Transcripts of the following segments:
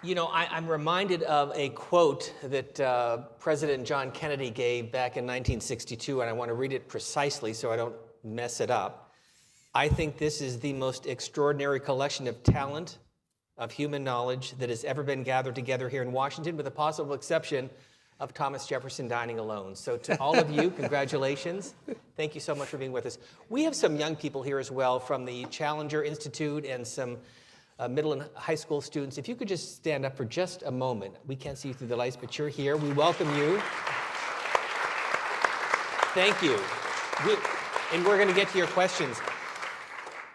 You know, I'm reminded of a quote that President John Kennedy gave back in 1962, and I want to read it precisely so I don't mess it up. I think this is the most extraordinary collection of talent, of human knowledge that has ever been gathered together here in Washington, with the possible exception of Thomas Jefferson dining alone. So to all of you, congratulations. Thank you so much for being with us. We have some young people here as well from the Challenger Institute and some middle and high school students. If you could just stand up for just a moment. We can't see you through the lights, but you're here. We welcome you. Thank you. And we're going to get to your questions.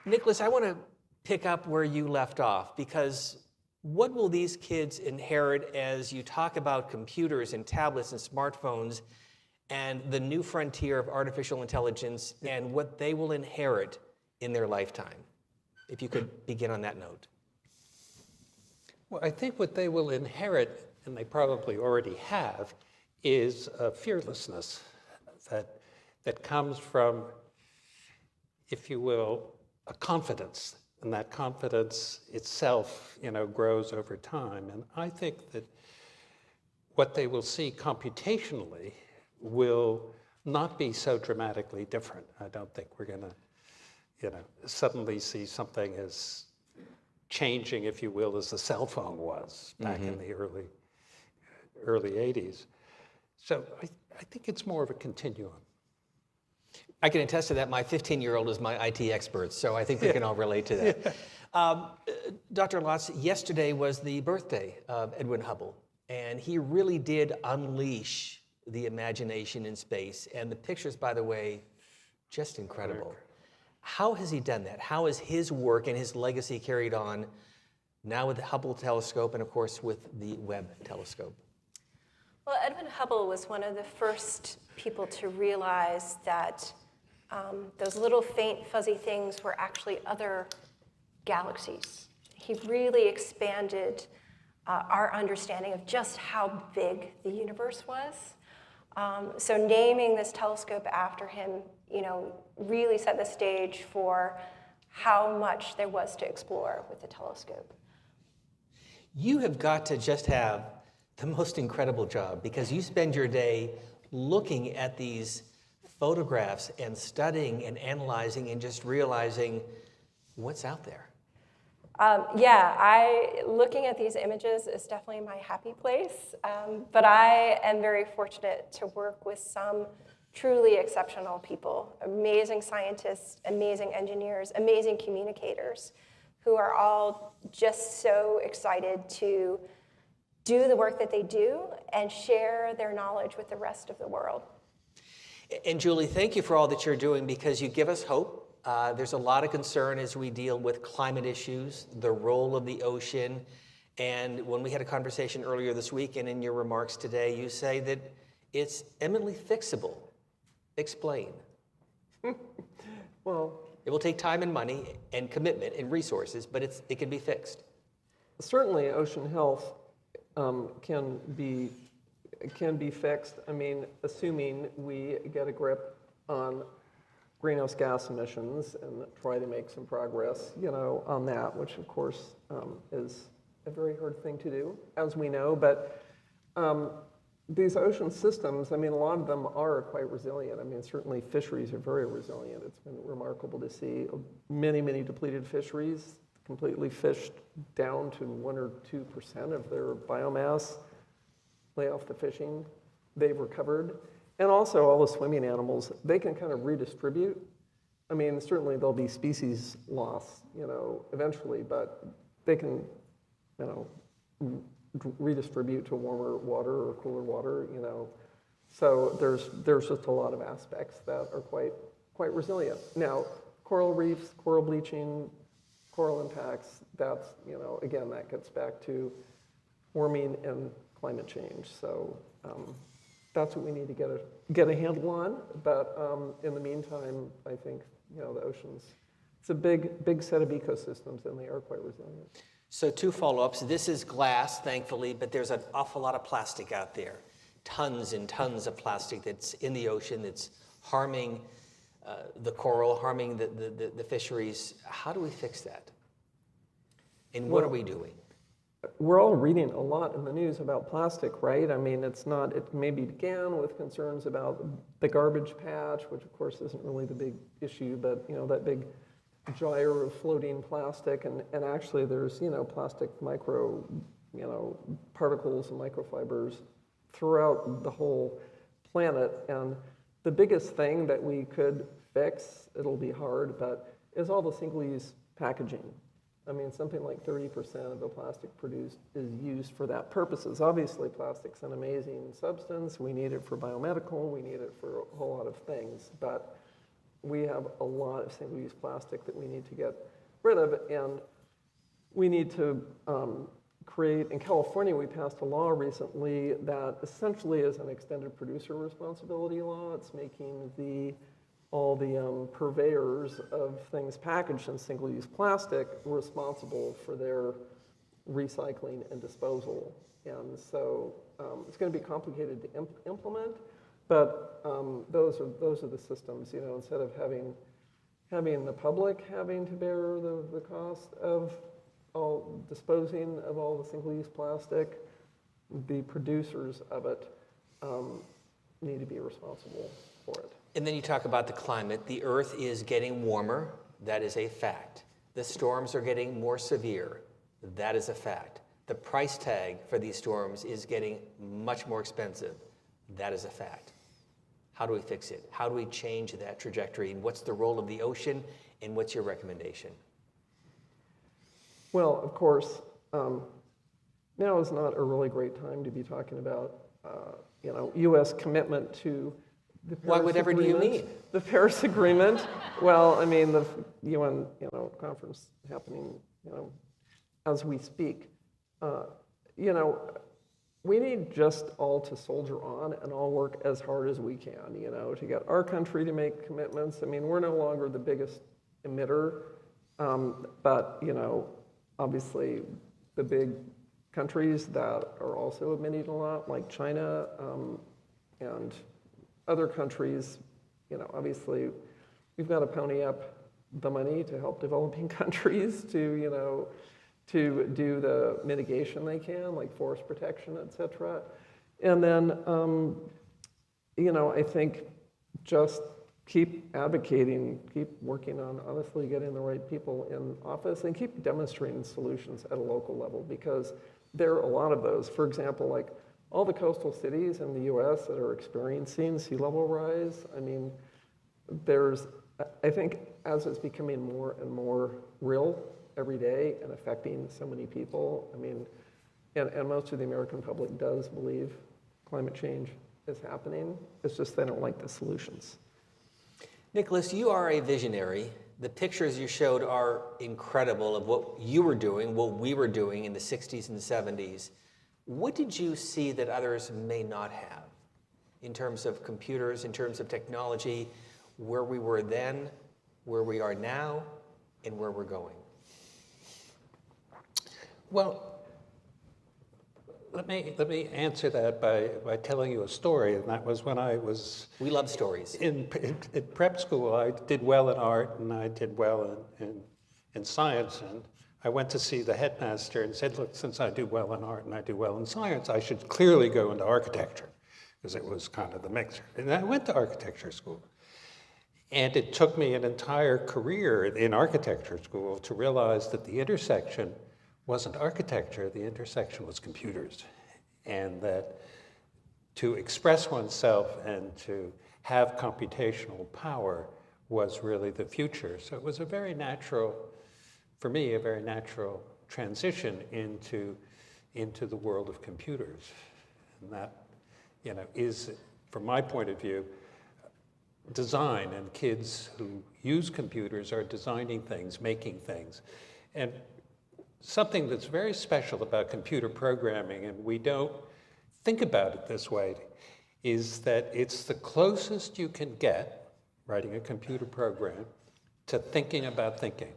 Nicholas, I want to pick up where you left off, because what will these kids inherit as you talk about computers and tablets and smartphones and the new frontier of artificial intelligence and what they will inherit in their lifetime? If you could begin on that note. Well, I think what they will inherit, and they probably already have, is a fearlessness that comes from, if you will, a confidence. And that confidence itself, grows over time. And I think that what they will see computationally will not be so dramatically different. I don't think we're going to, suddenly see something as changing, if you will, as the cell phone was back in the early 80s. So I think it's more of a continuum. I can attest to that. My 15-year-old is my IT expert, so I think we can all relate to that. Dr. Lotz, yesterday was the birthday of Edwin Hubble, and he really did unleash the imagination in space. And the pictures, by the way, just incredible. How has he done that? How is his work and his legacy carried on now with the Hubble telescope and, of course, with the Webb telescope? Well, Edwin Hubble was one of the first people to realize that those little faint, fuzzy things were actually other galaxies. He really expanded our understanding of just how big the universe was. So naming this telescope after him, really set the stage for how much there was to explore with the telescope. You have got to just have the most incredible job, because you spend your day looking at these photographs and studying and analyzing and just realizing what's out there. Looking at these images is definitely my happy place, but I am very fortunate to work with some truly exceptional people, amazing scientists, amazing engineers, amazing communicators, who are all just so excited to do the work that they do and share their knowledge with the rest of the world. And Julie, thank you for all that you're doing, because you give us hope. There's a lot of concern as we deal with climate issues, the role of the ocean. And when we had a conversation earlier this week, and in your remarks today, you say that it's eminently fixable. Explain. Well, it will take time and money and commitment and resources, but it can be fixed. Certainly ocean health can be fixed. I mean, assuming we get a grip on greenhouse gas emissions and try to make some progress, on that, which of course is a very hard thing to do, as we know. But these ocean systems, I mean, a lot of them are quite resilient. I mean, certainly fisheries are very resilient. It's been remarkable to see many, many depleted fisheries completely fished down to 1 or 2% of their biomass, lay off the fishing, they've recovered. And also all the swimming animals, they can kind of redistribute. I mean, certainly there'll be species loss, eventually, but they can, redistribute to warmer water or cooler water, So there's just a lot of aspects that are quite resilient. Now, coral reefs, coral bleaching, coral impacts, that's, again, that gets back to warming and climate change. So that's what we need to get a handle on. But in the meantime, I think, the oceans, it's a big set of ecosystems, and they are quite resilient. So 2 follow-ups. This is glass, thankfully, but there's an awful lot of plastic out there. Tons and tons of plastic that's in the ocean that's harming the coral, harming the fisheries. How do we fix that? And what are we doing? we're all reading a lot in the news about plastic, right? I mean, it's not, it maybe began with concerns about the garbage patch, which of course isn't really the big issue, but that big gyre of floating plastic, and actually there's, plastic micro, particles and microfibers throughout the whole planet. And the biggest thing that we could fix, it'll be hard, but is all the single-use packaging. I mean, something like 30% of the plastic produced is used for that purposes. Obviously, plastic's an amazing substance. We need it for biomedical. We need it for a whole lot of things. But we have a lot of single-use plastic that we need to get rid of. And we need to create, in California, we passed a law recently that essentially is an extended producer responsibility law. It's making all the purveyors of things packaged in single-use plastic responsible for their recycling and disposal. And so it's going to be complicated to implement, but those are the systems. Instead of having the public having to bear the cost of disposing of all the single-use plastic, the producers of it need to be responsible for it. And then you talk about the climate. The Earth is getting warmer. That is a fact. The storms are getting more severe. That is a fact. The price tag for these storms is getting much more expensive. That is a fact. How do we fix it? How do we change that trajectory? And what's the role of the ocean? And what's your recommendation? Well, of course, now is not a really great time to be talking about, U.S. commitment to the Paris Why, whatever do you Agreement. mean? The Paris Agreement. Well, I mean, the UN, conference happening, as we speak. We need just all to soldier on and all work as hard as we can, to get our country to make commitments. I mean, we're no longer the biggest emitter, but, obviously the big countries that are also emitting a lot, like China and other countries, obviously we've got to pony up the money to help developing countries to do the mitigation they can, like forest protection, et cetera. And then, I think just keep advocating, keep working on honestly getting the right people in office, and keep demonstrating solutions at a local level, because there are a lot of those. For example, like all the coastal cities in the US that are experiencing sea level rise, I mean, I think as it's becoming more and more real every day and affecting so many people, I mean, and most of the American public does believe climate change is happening. It's just they don't like the solutions. Nicholas, you are a visionary. The pictures you showed are incredible of what you were doing, what we were doing in the 60s and 70s. What did you see that others may not have in terms of computers, in terms of technology, where we were then, where we are now, and where we're going? Well, let me answer that by telling you a story, and that was when I was We love stories. in prep school. I did well in art, and I did well in science, and I went to see the headmaster and said, look, since I do well in art and I do well in science, I should clearly go into architecture, because it was kind of the mixer. And I went to architecture school. And it took me an entire career in architecture school to realize that the intersection wasn't architecture, the intersection was computers. And that to express oneself and to have computational power was really the future. So it was a very natural, for me, a very natural transition into the world of computers. And that, is, from my point of view, design, and kids who use computers are designing things, making things. And something that's very special about computer programming, and we don't think about it this way, is that it's the closest you can get, writing a computer program, to thinking about thinking.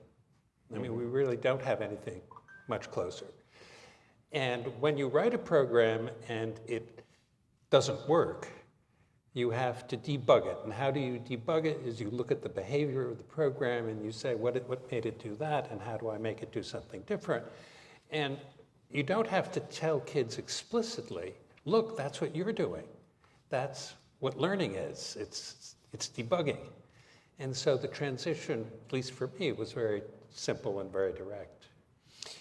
I mean, we really don't have anything much closer. And when you write a program and it doesn't work, you have to debug it. And how do you debug it? Is you look at the behavior of the program and you say, what made it do that, and how do I make it do something different? And you don't have to tell kids explicitly, look, that's what you're doing. That's what learning is. It's debugging. And so the transition, at least for me, was very simple and very direct.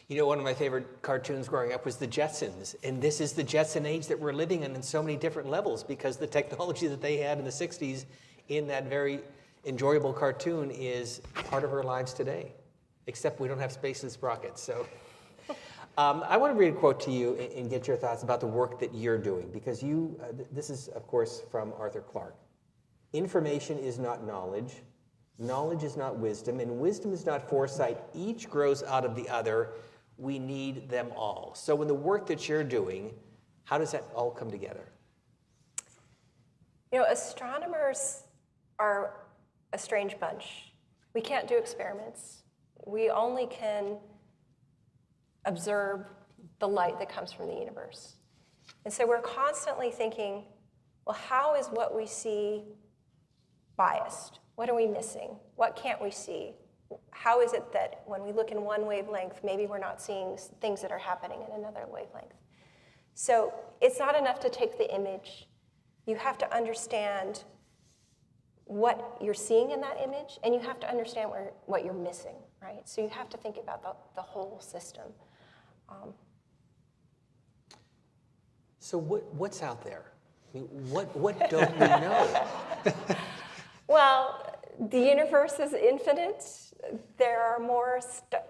You know, one of my favorite cartoons growing up was the Jetsons. And this is the Jetson age that we're living in so many different levels, because the technology that they had in the 60s in that very enjoyable cartoon is part of our lives today, except we don't have space and sprockets. So I want to read a quote to you and get your thoughts about the work that you're doing, because this is, of course, from Arthur Clarke. Information is not knowledge, knowledge is not wisdom, and wisdom is not foresight. Each grows out of the other. We need them all. So in the work that you're doing, how does that all come together? You know, astronomers are a strange bunch. We can't do experiments. We only can observe the light that comes from the universe. And so we're constantly thinking, well, how is what we see biased? What are we missing? What can't we see? How is it that when we look in one wavelength, maybe we're not seeing things that are happening in another wavelength? So it's not enough to take the image. You have to understand what you're seeing in that image, and you have to understand what you're missing, right? So you have to think about the whole system. So what's out there? I mean, what don't we know? Well, the universe is infinite. There are more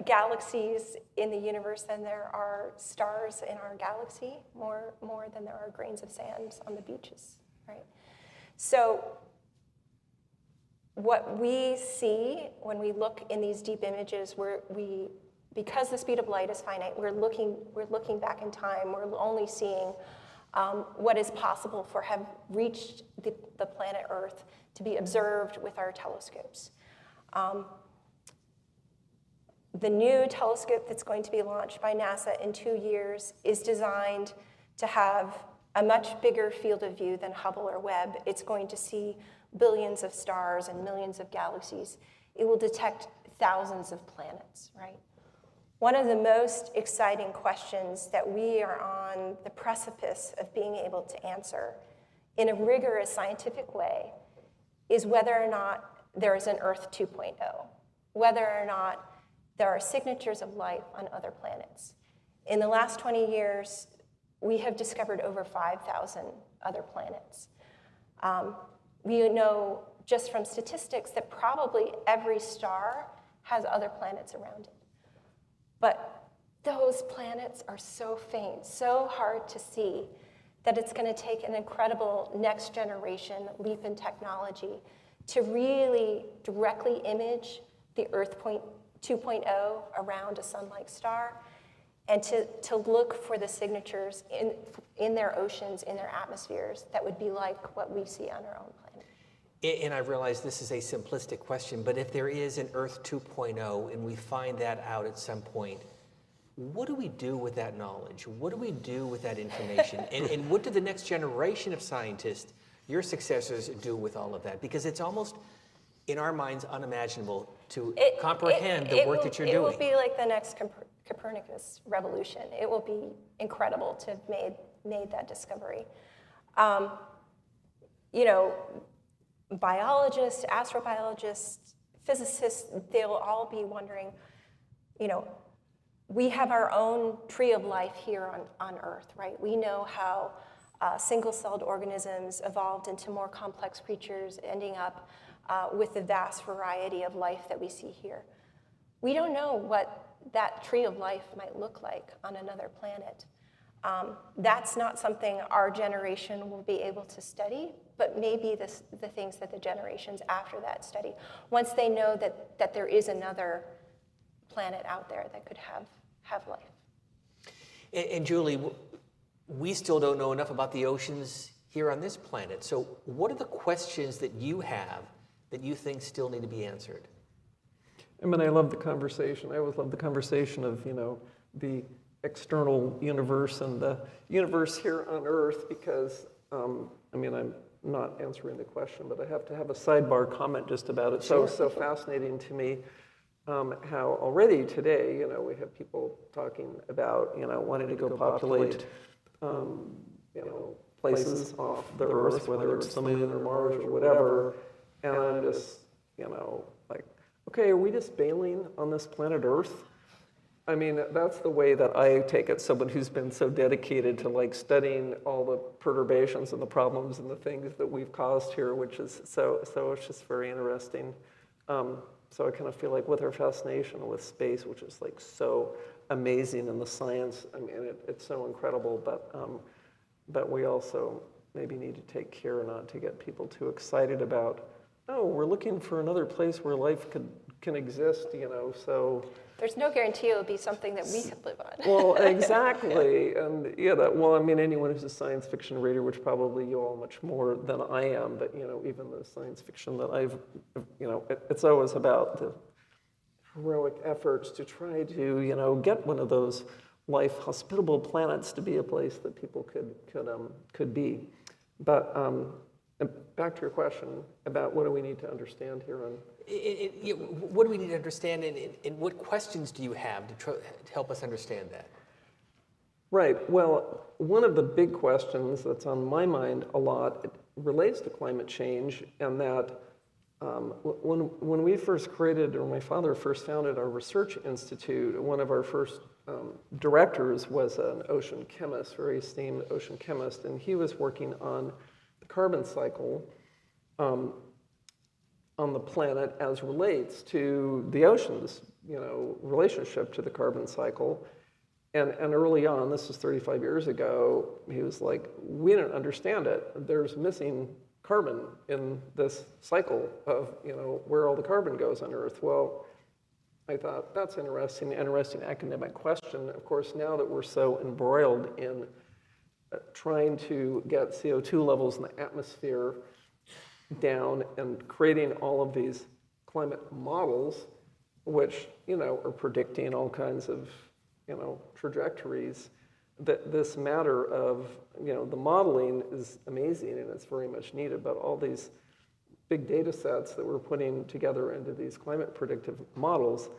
galaxies in the universe than there are stars in our galaxy, more than there are grains of sand on the beaches, right? So what we see when we look in these deep images, because the speed of light is finite, we're looking back in time. We're only seeing what is possible for have reached the planet Earth to be observed with our telescopes. The new telescope that's going to be launched by NASA in 2 years is designed to have a much bigger field of view than Hubble or Webb. It's going to see billions of stars and millions of galaxies. It will detect thousands of planets, right? One of the most exciting questions that we are on the precipice of being able to answer in a rigorous scientific way is whether or not there is an Earth 2.0, whether or not there are signatures of life on other planets. In the last 20 years, we have discovered over 5,000 other planets. We know just from statistics that probably every star has other planets around it. But those planets are so faint, so hard to see, that it's going to take an incredible next generation leap in technology to really directly image the Earth 2.0 around a sun-like star, and to look for the signatures in their oceans, in their atmospheres, that would be like what we see on our own planet. And I realize this is a simplistic question, but if there is an Earth 2.0 and we find that out at some point, what do we do with that knowledge? What do we do with that information? and what do the next generation of scientists, your successors, do with all of that? Because it's almost, in our minds, unimaginable to comprehend the work that you're doing. It will be like the next Copernicus revolution. It will be incredible to have made that discovery. You know, biologists, astrobiologists, physicists, they'll all be wondering, you know, we have our own tree of life here on Earth, right? We know how single-celled organisms evolved into more complex creatures, ending up with the vast variety of life that we see here. We don't know what that tree of life might look like on another planet. That's not something our generation will be able to study, but maybe the things that the generations after that study, once they know that there is another planet out there that could have life. And Julie, we still don't know enough about the oceans here on this planet. So what are the questions that you have that you think still need to be answered? I mean, I love the conversation. I always love the conversation of, you know, the external universe and the universe here on Earth, because, I mean, I'm not answering the question, but I have to have a sidebar comment just about it. Sure. So fascinating to me. how already today, we have people talking about, wanting to go populate, places off the Earth, whether it's the moon or Mars or whatever. And I'm just, like, okay, are we just bailing on this planet Earth? I mean, that's the way that I take it, someone who's been so dedicated to like studying all the perturbations and the problems and the things that we've caused here, which is so it's just very interesting. So I kind of feel like with our fascination with space, which is like so amazing, and the science, I mean, it's so incredible, but we also maybe need to take care not to get people too excited about, oh, we're looking for another place where life can exist, so. There's no guarantee it'll be something that we could live on. Well, exactly, and I mean, anyone who's a science fiction reader, which probably you all much more than I am, but even the science fiction that I've, it's always about the heroic efforts to try to, get one of those life hospitable planets to be a place that people could be. But back to your question about what do we need to understand here on. What do we need to understand, and what questions do you have to help us understand that? Right. Well, one of the big questions that's on my mind a lot, it relates to climate change, and that when we first created, or my father first founded our research institute, one of our first directors was an ocean chemist, very esteemed ocean chemist, and he was working on the carbon cycle on the planet as relates to the ocean's, relationship to the carbon cycle. And early on, this was 35 years ago, he was like, we don't understand it. There's missing carbon in this cycle of, where all the carbon goes on Earth. Well, I thought, that's interesting academic question. Of course, now that we're so embroiled in trying to get CO2 levels in the atmosphere down and creating all of these climate models, which, are predicting all kinds of, trajectories, that this matter of, the modeling is amazing and it's very much needed, but all these big data sets that we're putting together into these climate predictive models,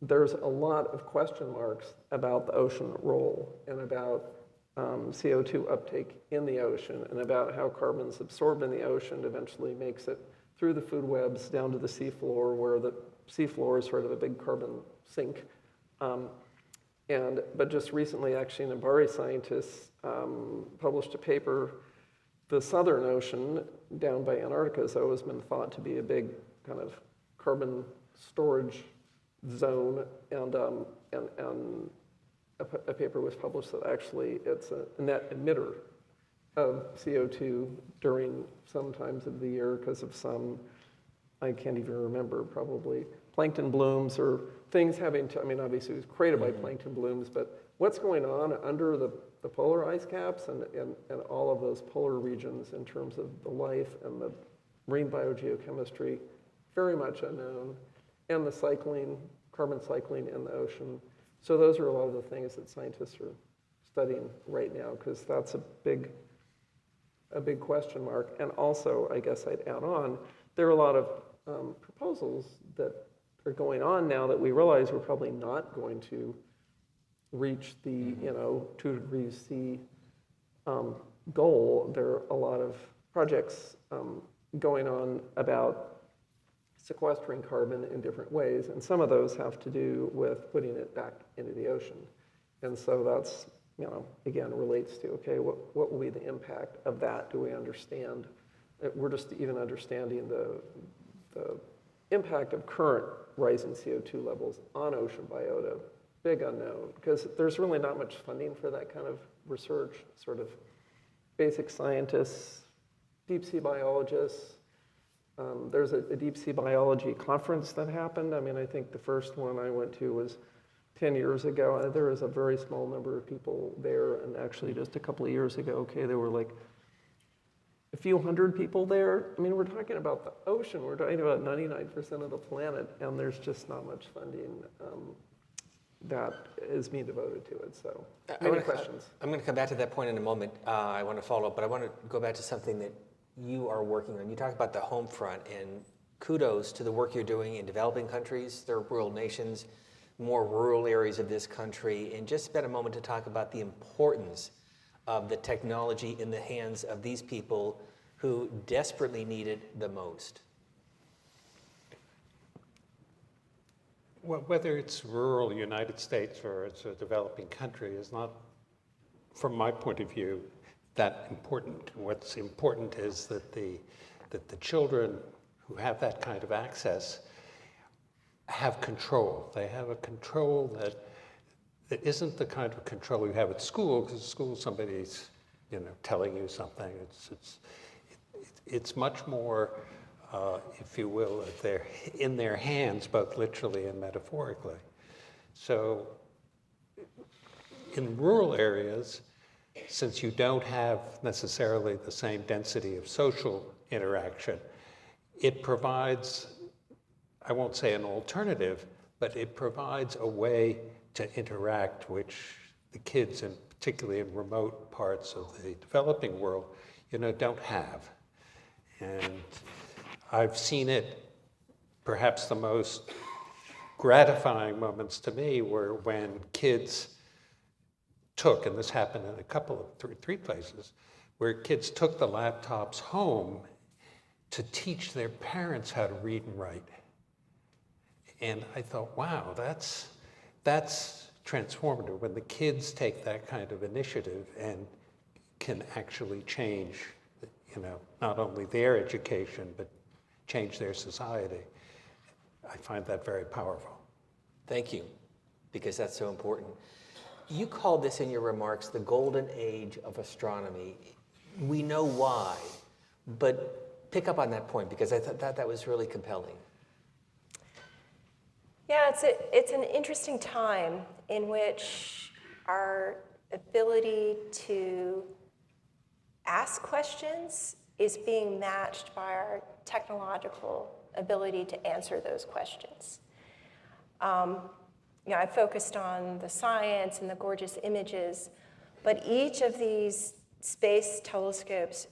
there's a lot of question marks about the ocean role and about CO2 uptake in the ocean and about how carbon's absorbed in the ocean eventually makes it through the food webs down to the seafloor, where the seafloor is sort of a big carbon sink. But just recently, actually, Nabari scientists published a paper. The Southern Ocean down by Antarctica has always been thought to be a big kind of carbon storage zone, and a paper was published that actually it's a net emitter of CO2 during some times of the year because of some, I can't even remember, probably plankton blooms or things having to, obviously it was created by plankton blooms, but what's going on under the polar ice caps and all of those polar regions in terms of the life and the marine biogeochemistry, very much unknown, and the carbon cycling in the ocean. So those are a lot of the things that scientists are studying right now, because that's a big question mark. And also, I guess I'd add on, there are a lot of proposals that are going on now that we realize we're probably not going to reach the 2 degrees C goal. There are a lot of projects going on about sequestering carbon in different ways, and some of those have to do with putting it back into the ocean. And so that's, again, relates to, okay, what will be the impact of that? Do we understand? We're just even understanding the impact of current rising CO2 levels on ocean biota, big unknown, because there's really not much funding for that kind of research, sort of basic scientists, deep sea biologists. There's a deep sea biology conference that happened. I think the first one I went to was 10 years ago. There was a very small number of people there, and actually just a couple of years ago, okay, there were like a few hundred people there. We're talking about the ocean. We're talking about 99% of the planet, and there's just not much funding that is being devoted to it. So, many questions. I'm going to come back to that point in a moment. I want to follow up, but I want to go back to something that you are working on. You talked about the home front, and kudos to the work you're doing in developing countries, third world nations, more rural areas of this country, and just spend a moment to talk about the importance of the technology in the hands of these people who desperately need it the most. Well, whether it's rural United States or it's a developing country is not, from my point of view, that important. What's important is that the children who have that kind of access have control. They have a control that isn't the kind of control you have at school, because at school somebody's, telling you something. It's much more, if you will, they're in their hands, both literally and metaphorically. So in rural areas, since you don't have necessarily the same density of social interaction, it provides, I won't say an alternative, but it provides a way to interact which the kids, and particularly in remote parts of the developing world, don't have. And I've seen it, perhaps the most gratifying moments to me were when kids took, and this happened in a couple of three places, where kids took the laptops home to teach their parents how to read and write. And I thought, wow, that's transformative when the kids take that kind of initiative and can actually change, not only their education, but change their society. I find that very powerful. Thank you, because that's so important. You called this in your remarks the golden age of astronomy. We know why, but pick up on that point, because I thought that was really compelling. Yeah, it's an interesting time in which our ability to ask questions is being matched by our technological ability to answer those questions. I focused on the science and the gorgeous images, but each of these space telescopes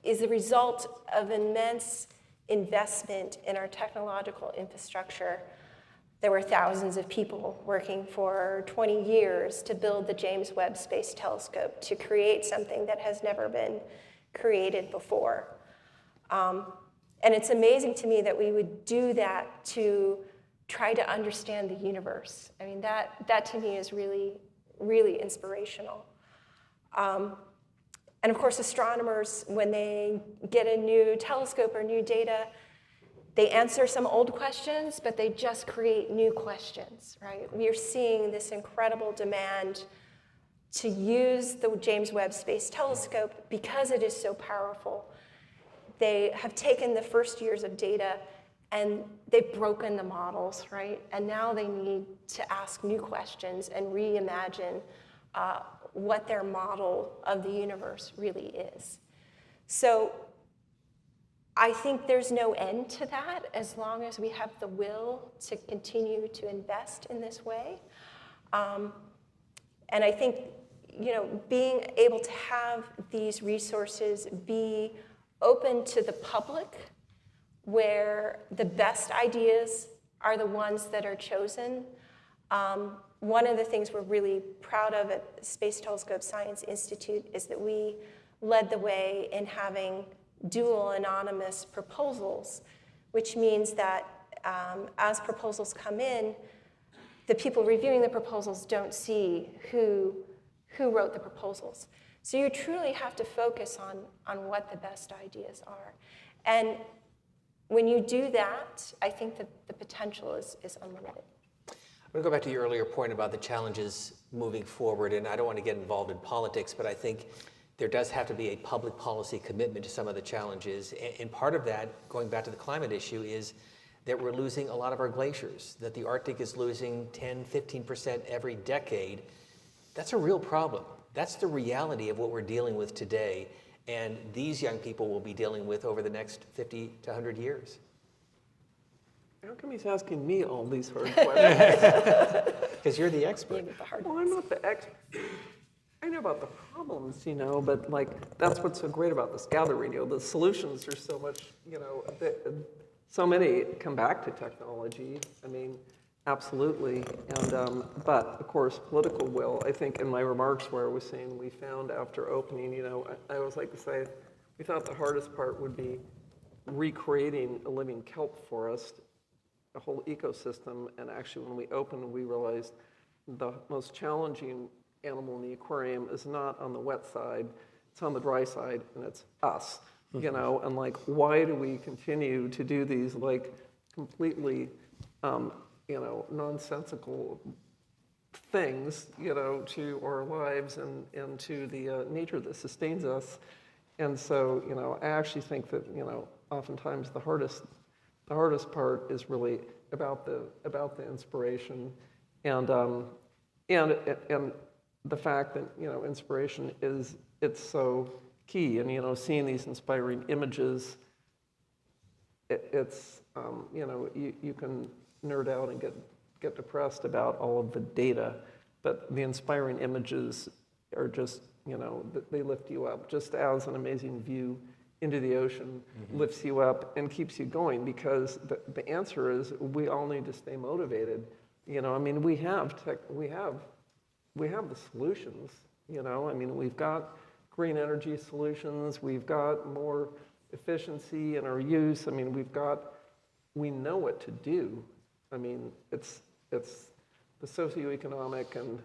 is the result of immense investment in our technological infrastructure. There were thousands of people working for 20 years to build the James Webb Space Telescope, to create something that has never been created before. And it's amazing to me that we would do that to try to understand the universe. I mean, that to me is really, really inspirational. And of course, astronomers, when they get a new telescope or new data, they answer some old questions, but they just create new questions, right? We are seeing this incredible demand to use the James Webb Space Telescope because it is so powerful. They have taken the first years of data and they've broken the models, right? And now they need to ask new questions and reimagine what their model of the universe really is. So I think there's no end to that as long as we have the will to continue to invest in this way. And I think, being able to have these resources be open to the public, where the best ideas are the ones that are chosen. One of the things we're really proud of at the Space Telescope Science Institute is that we led the way in having dual anonymous proposals, which means that as proposals come in, the people reviewing the proposals don't see who wrote the proposals. So you truly have to focus on what the best ideas are. And when you do that, I think that the potential is unlimited. I'm going to go back to your earlier point about the challenges moving forward, and I don't want to get involved in politics, but I think there does have to be a public policy commitment to some of the challenges. And part of that, going back to the climate issue, is that we're losing a lot of our glaciers, that the Arctic is losing 10, 15% every decade. That's a real problem. That's the reality of what we're dealing with today, and these young people will be dealing with over the next 50 to 100 years. How come he's asking me all these hard questions? Because you're the expert. Well, I'm not the expert. I know about the problems, but like, that's what's so great about this gather radio. The solutions are so much, so many come back to technology. I mean, absolutely. And, but of course, political will, I think in my remarks where I was saying we found after opening, I always like to say, we thought the hardest part would be recreating a living kelp forest, a whole ecosystem. And actually, when we opened, we realized the most challenging animal in the aquarium is not on the wet side, it's on the dry side, and it's us, and like, why do we continue to do these like completely, nonsensical things, to our lives and to the nature that sustains us. And so, I actually think that, oftentimes the hardest part is really about the inspiration and the fact that, inspiration it's so key. And, seeing these inspiring images, it's, you can nerd out and get depressed about all of the data, but the inspiring images are just, they lift you up, just as an amazing view into the ocean lifts you up and keeps you going, because the answer is we all need to stay motivated. I mean, we have the solutions, I mean, we've got green energy solutions, we've got more efficiency in our use. I mean, we know what to do. I mean, it's the socioeconomic and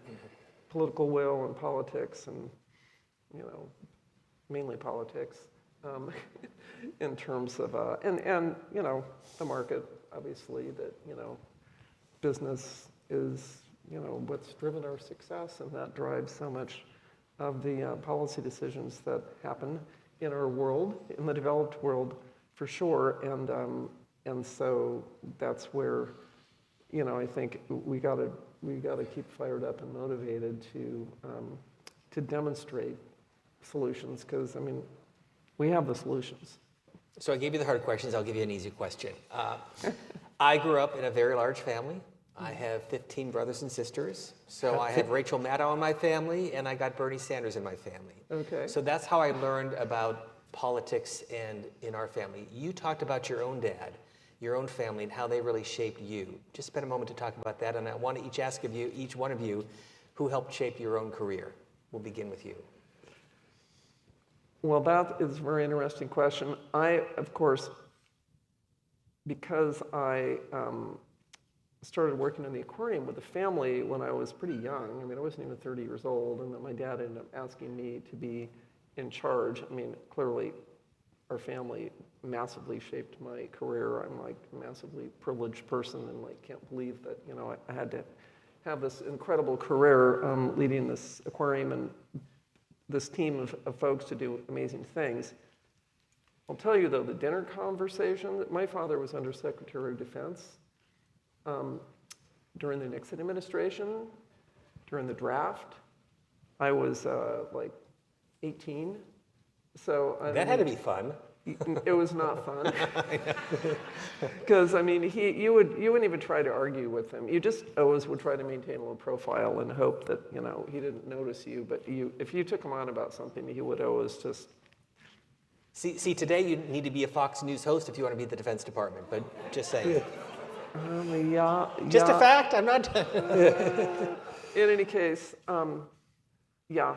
political will and politics and, mainly politics, in terms of, and the market, obviously, that, business is, what's driven our success, and that drives so much of the policy decisions that happen in our world, in the developed world, for sure. And so that's where, I think we gotta keep fired up and motivated to demonstrate solutions, because I mean, we have the solutions. So I gave you the hard questions. I'll give you an easy question. I grew up in a very large family. I have 15 brothers and sisters. So I have Rachel Maddow in my family, and I got Bernie Sanders in my family. Okay. So that's how I learned about politics and in our family. You talked about your own dad, your own family, and how they really shaped you. Just spend a moment to talk about that, and I want to ask each one of you, who helped shape your own career. We'll begin with you. Well, that is a very interesting question. I, of course, because I started working in the aquarium with the family when I was pretty young. I mean, I wasn't even 30 years old, and then my dad ended up asking me to be in charge. I mean, clearly, our family massively shaped my career. I'm like a massively privileged person, and like can't believe that I had to have this incredible career leading this aquarium and this team of folks to do amazing things. I'll tell you though, the dinner conversation, my father was Undersecretary of Defense during the Nixon administration, during the draft. I was like 18. So that had to be fun. It was not fun. Because I mean, you wouldn't even try to argue with him. You just always would try to maintain a low profile and hope that he didn't notice you. But if you took him on about something, he would always just. See, today you need to be a Fox News host if you want to be at the Defense Department. But just saying. Yeah. Just a fact. I'm not. In any case, yeah.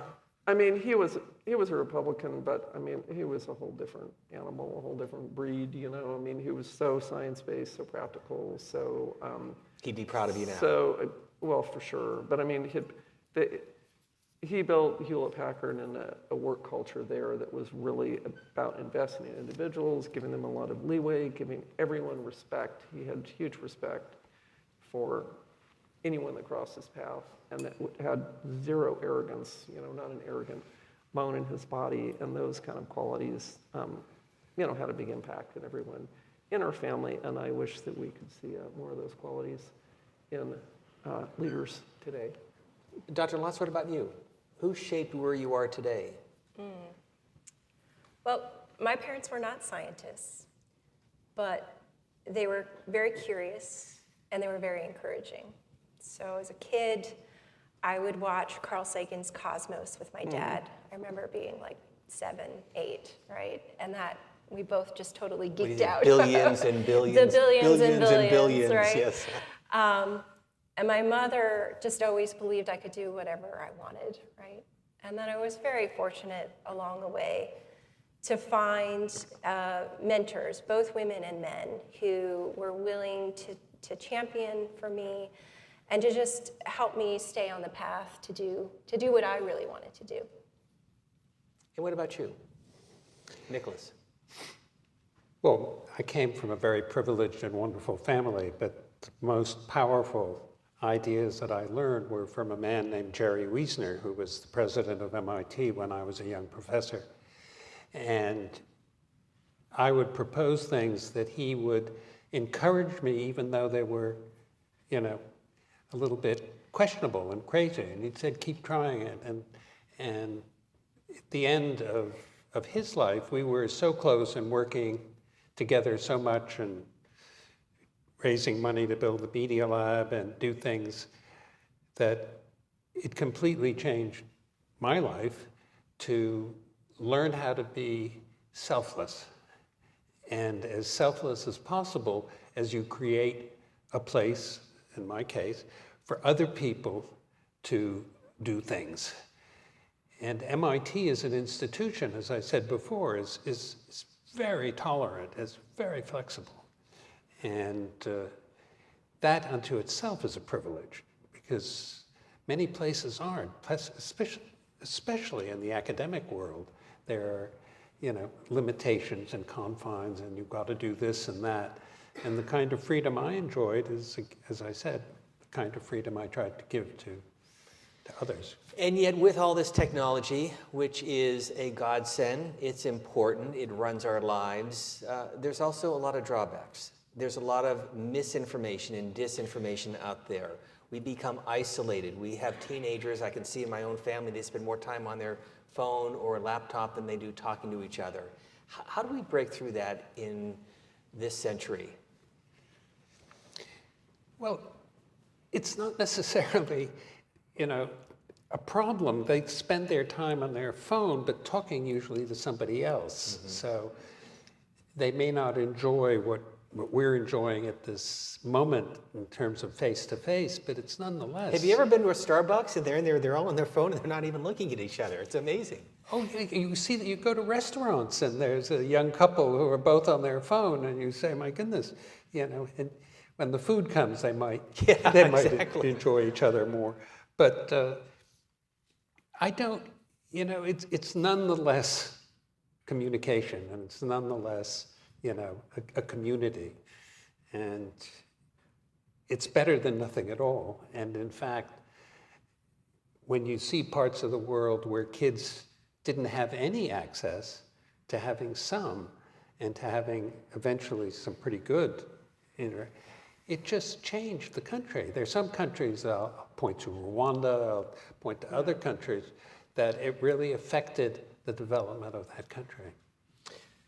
I mean, he was a Republican, but I mean, he was a whole different animal, a whole different breed. I mean, he was so science-based, so practical, so. He'd be proud of you now. So, well, for sure. But I mean, he built Hewlett-Packard in a work culture there that was really about investing in individuals, giving them a lot of leeway, giving everyone respect. He had huge respect for anyone that crossed his path, and that had zero arrogance, not an arrogant bone in his body, and those kind of qualities, had a big impact on everyone in our family, and I wish that we could see more of those qualities in leaders today. Dr. Lutz, what about you? Who shaped where you are today? Well, my parents were not scientists, but they were very curious and they were very encouraging. So as a kid, I would watch Carl Sagan's Cosmos with my dad. I remember being like 7, 8, right? And that we both just totally What is geeked it, out. billions and billions. The billions and billions, billions, right? yes. And my mother just always believed I could do whatever I wanted, right? And then I was very fortunate along the way to find mentors, both women and men, who were willing to champion for me and to just help me stay on the path to do what I really wanted to do. And what about you, Nicholas? Well, I came from a very privileged and wonderful family, but the most powerful ideas that I learned were from a man named Jerry Wiesner, who was the president of MIT when I was a young professor. And I would propose things that he would encourage me, even though they were, a little bit questionable and crazy. And he said, keep trying it. And at the end of his life, we were so close and working together so much and raising money to build the Media Lab and do things that it completely changed my life to learn how to be selfless. And as selfless as possible as you create a place, in my case, for other people to do things. And MIT as an institution, as I said before, is very tolerant, is very flexible. And that unto itself is a privilege, because many places aren't, especially in the academic world. There are, limitations and confines, and you've got to do this and that. And the kind of freedom I enjoyed is, as I said, the kind of freedom I tried to give to others. And yet with all this technology, which is a godsend, it's important, it runs our lives, there's also a lot of drawbacks. There's a lot of misinformation and disinformation out there. We become isolated. We have teenagers, I can see in my own family, they spend more time on their phone or laptop than they do talking to each other. How do we break through that in this century? Well, it's not necessarily, a problem. They spend their time on their phone, but talking usually to somebody else. Mm-hmm. So they may not enjoy what we're enjoying at this moment in terms of face-to-face, but it's nonetheless. Have you ever been to a Starbucks and they're all on their phone and they're not even looking at each other? It's amazing. Oh, you see that you go to restaurants and there's a young couple who are both on their phone and you say, my goodness, and when the food comes, they might exactly. enjoy each other more. But I don't, it's nonetheless communication, and it's nonetheless, a community. And it's better than nothing at all. And in fact, when you see parts of the world where kids didn't have any access to having some, and to having eventually some pretty good, it just changed the country. There's some countries, I'll point to Rwanda, I'll point to other countries, that it really affected the development of that country.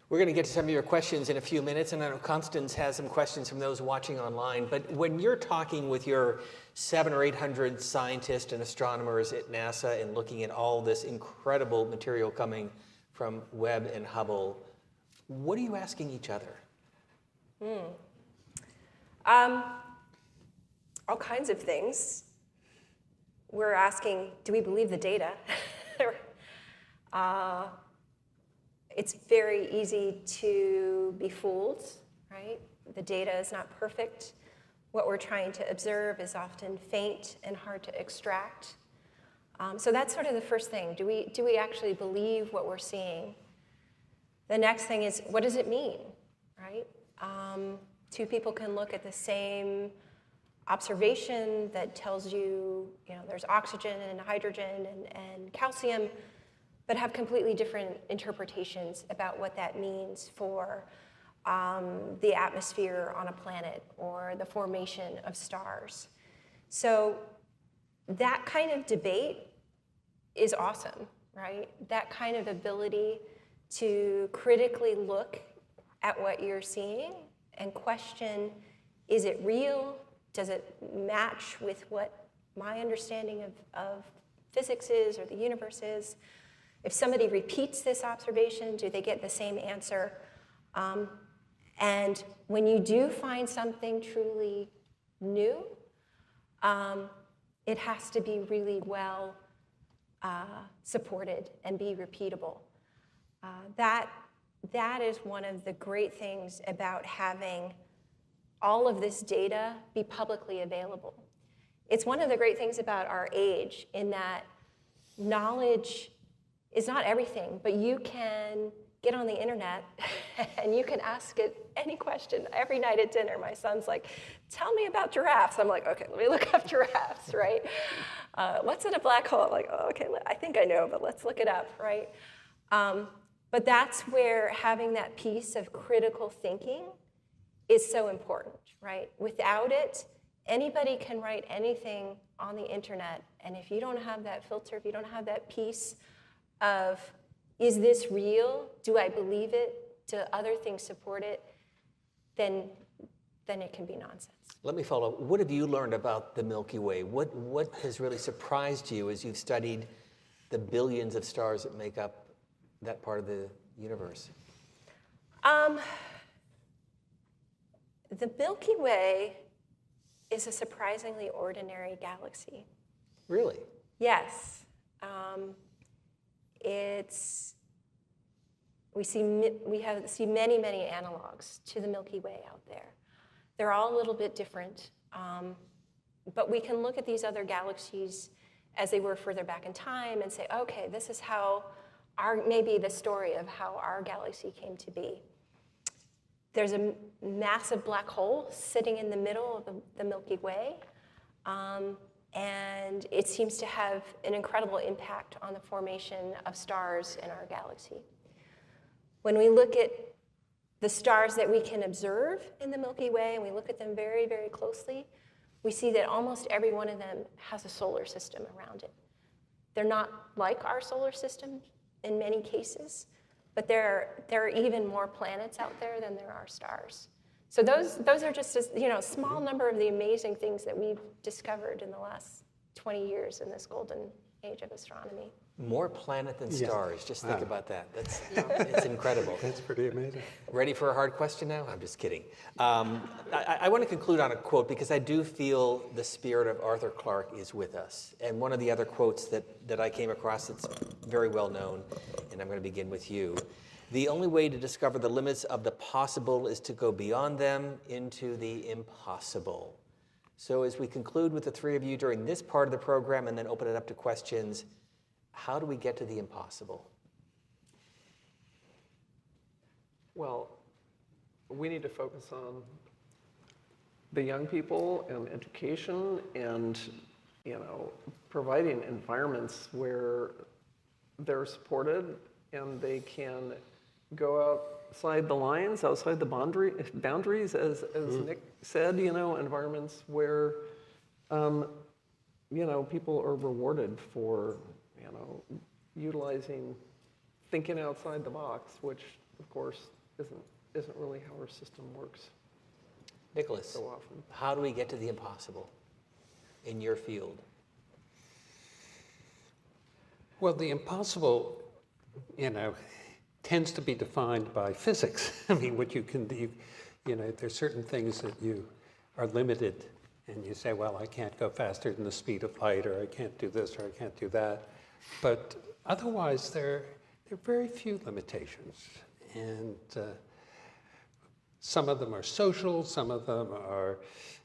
We're going to get to some of your questions in a few minutes, and I know Constance has some questions from those watching online. But when you're talking with your 700 or 800 scientists and astronomers at NASA and looking at all this incredible material coming from Webb and Hubble, what are you asking each other? All kinds of things. We're asking, do we believe the data? It's very easy to be fooled, right? The data is not perfect. What we're trying to observe is often faint and hard to extract. So that's sort of the first thing. Do we actually believe what we're seeing? The next thing is, what does it mean, right? Two people can look at the same observation that tells you, there's oxygen and hydrogen and calcium, but have completely different interpretations about what that means for the atmosphere on a planet or the formation of stars. So that kind of debate is awesome, right? That kind of ability to critically look at what you're seeing and question, is it real? Does it match with what my understanding of physics is or the universe is. If somebody repeats this observation, do they get the same answer? And when you do find something truly new, it has to be really well supported and be repeatable. That is one of the great things about having all of this data be publicly available. It's one of the great things about our age in that knowledge is not everything, but you can get on the internet and you can ask it any question. Every night at dinner, my son's like, tell me about giraffes. I'm like, okay, let me look up giraffes, right? What's in a black hole? I'm like, oh, okay, I think I know, but let's look it up, right? But that's where having that piece of critical thinking is so important, right? Without it, anybody can write anything on the internet, and if you don't have that filter, if you don't have that piece of, is this real? Do I believe it? Do other things support it? Then it can be nonsense. Let me follow up. What have you learned about the Milky Way? What has really surprised you as you've studied the billions of stars that make up that part of the universe? The Milky Way is a surprisingly ordinary galaxy. Really? Yes. We see many, many analogs to the Milky Way out there. They're all a little bit different, but we can look at these other galaxies as they were further back in time and say, okay, this is how maybe the story of how our galaxy came to be. There's a massive black hole sitting in the middle of the Milky Way, and it seems to have an incredible impact on the formation of stars in our galaxy. When we look at the stars that we can observe in the Milky Way, and we look at them very, very closely, we see that almost every one of them has a solar system around it. They're not like our solar system in many cases, but there are even more planets out there than there are stars. So those are just a small number of the amazing things that we've discovered in the last 20 years in this golden age of astronomy. More planet than stars. Just think about that. It's incredible. That's pretty amazing. Ready for a hard question now? I'm just kidding. I want to conclude on a quote because I do feel the spirit of Arthur Clarke is with us. And one of the other quotes that I came across that's very well known, and I'm going to begin with you. The only way to discover the limits of the possible is to go beyond them into the impossible. So as we conclude with the three of you during this part of the program and then open it up to questions, how do we get to the impossible? Well, we need to focus on the young people and education and, providing environments where they're supported and they can go outside the lines, outside the boundaries, as Nick said, environments where, people are rewarded for, utilizing thinking outside the box, which, of course, isn't really how our system works. Nicholas, So often. how do we get to the impossible in your field? Well, the impossible, tends to be defined by physics. I mean, what you can do, there's certain things that you are limited, and you say, well, I can't go faster than the speed of light, or I can't do this, or I can't do that. But otherwise, there are very few limitations. And some of them are social, some of them are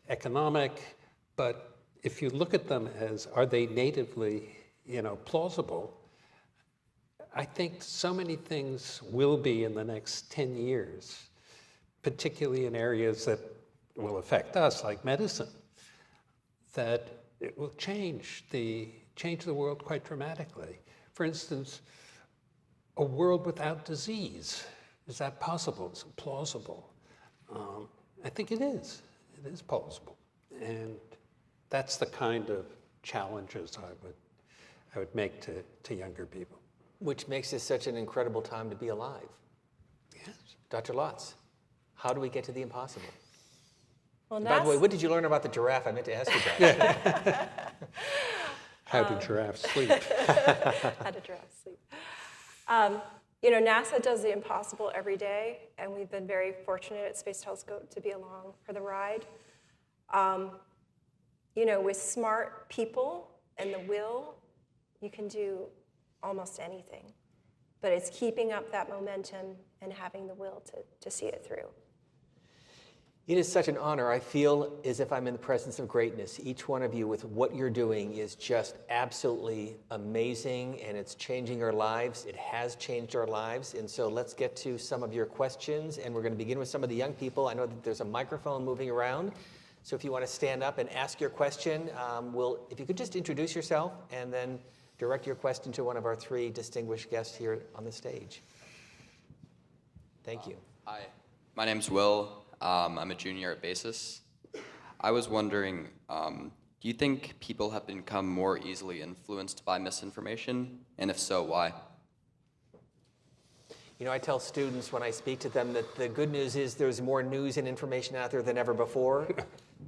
economic, but if you look at them as, are they natively, plausible, I think so many things will be in the next 10 years, particularly in areas that will affect us, like medicine, that it will change the world quite dramatically. For instance, a world without disease. Is that possible? Is it plausible? I think it is. It is plausible. And that's the kind of challenges I would make to younger people. Which makes this such an incredible time to be alive. Yes. Dr. Lotz, how do we get to the impossible? Well, By the way, what did you learn about the giraffe? I meant to ask you that. How do giraffes sleep? How do giraffes sleep? NASA does the impossible every day, and we've been very fortunate at Space Telescope to be along for the ride. With smart people and the will, you can do almost anything. But it's keeping up that momentum and having the will to see it through. It is such an honor. I feel as if I'm in the presence of greatness. Each one of you with what you're doing is just absolutely amazing, and it's changing our lives. It has changed our lives. And so let's get to some of your questions, and we're going to begin with some of the young people. I know that there's a microphone moving around, so if you want to stand up and ask your question, if you could just introduce yourself and then direct your question to one of our three distinguished guests here on the stage. Thank you. Hi, my name's Will. I'm a junior at Basis. I was wondering, do you think people have become more easily influenced by misinformation? And if so, why? I tell students when I speak to them that the good news is there's more news and information out there than ever before.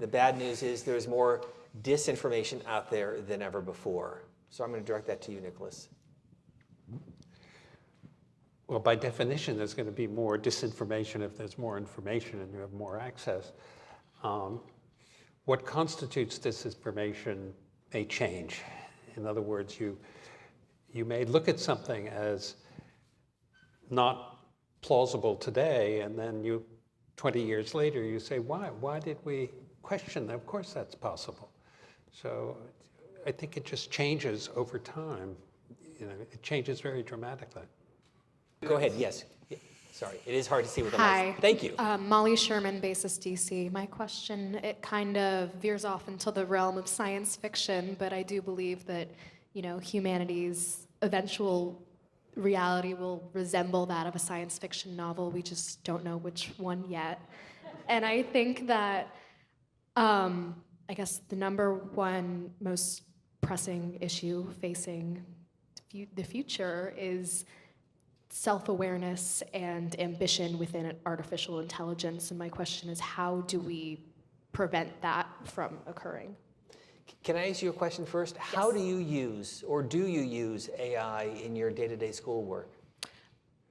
The bad news is there's more disinformation out there than ever before. So I'm going to direct that to you, Nicholas. Well, by definition, there's going to be more disinformation if there's more information and you have more access. What constitutes disinformation may change. In other words, you may look at something as not plausible today, and then 20 years later, you say, why? Why did we question that? Of course that's possible. So I think it just changes over time. It changes very dramatically. Go ahead, yes. Sorry, it is hard to see with the Hi. lights. Thank you. Molly Sherman, Basis DC. My question, it kind of veers off into the realm of science fiction, but I do believe that, humanity's eventual reality will resemble that of a science fiction novel. We just don't know which one yet. And I think that, I guess the number one most pressing issue facing the future is self-awareness and ambition within artificial intelligence. And my question is, how do we prevent that from occurring? Can I ask you a question first? Yes. How do you use AI in your day-to-day schoolwork?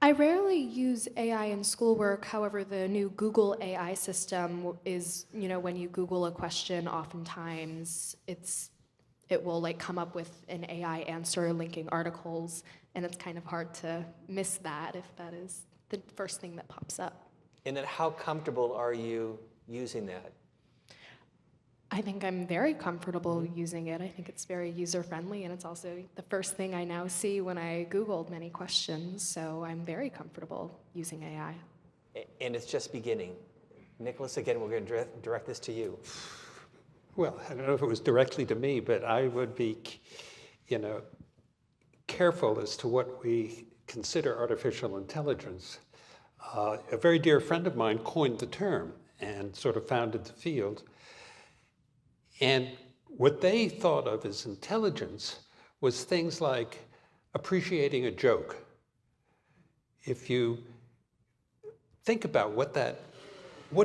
I rarely use AI in schoolwork. However, the new Google AI system is, when you Google a question, oftentimes it will come up with an AI answer linking articles, and it's kind of hard to miss that if that is the first thing that pops up. And then how comfortable are you using that? I think I'm very comfortable using it. I think it's very user-friendly, and it's also the first thing I now see when I Googled many questions, so I'm very comfortable using AI. And it's just beginning. Nicholas, again, we're going to direct this to you. Well, I don't know if it was directly to me, but I would be, careful as to what we consider artificial intelligence. A very dear friend of mine coined the term and sort of founded the field. And what they thought of as intelligence was things like appreciating a joke. If you think about what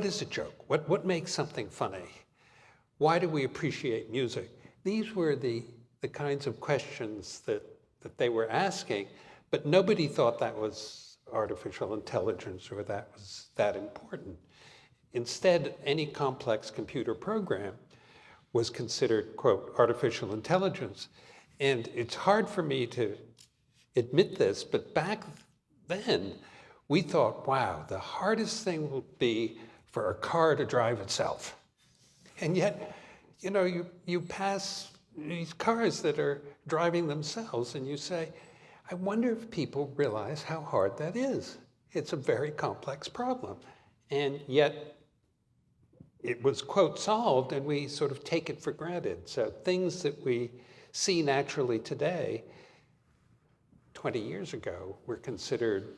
is a joke? What makes something funny? Why do we appreciate music? These were the kinds of questions that they were asking, but nobody thought that was artificial intelligence or that was that important. Instead, any complex computer program was considered, quote, artificial intelligence. And it's hard for me to admit this, but back then, we thought, wow, the hardest thing will be for a car to drive itself. And yet, you pass these cars that are driving themselves and you say, I wonder if people realize how hard that is. It's a very complex problem. And yet, it was, quote, solved, and we sort of take it for granted. So things that we see naturally today, 20 years ago, were considered,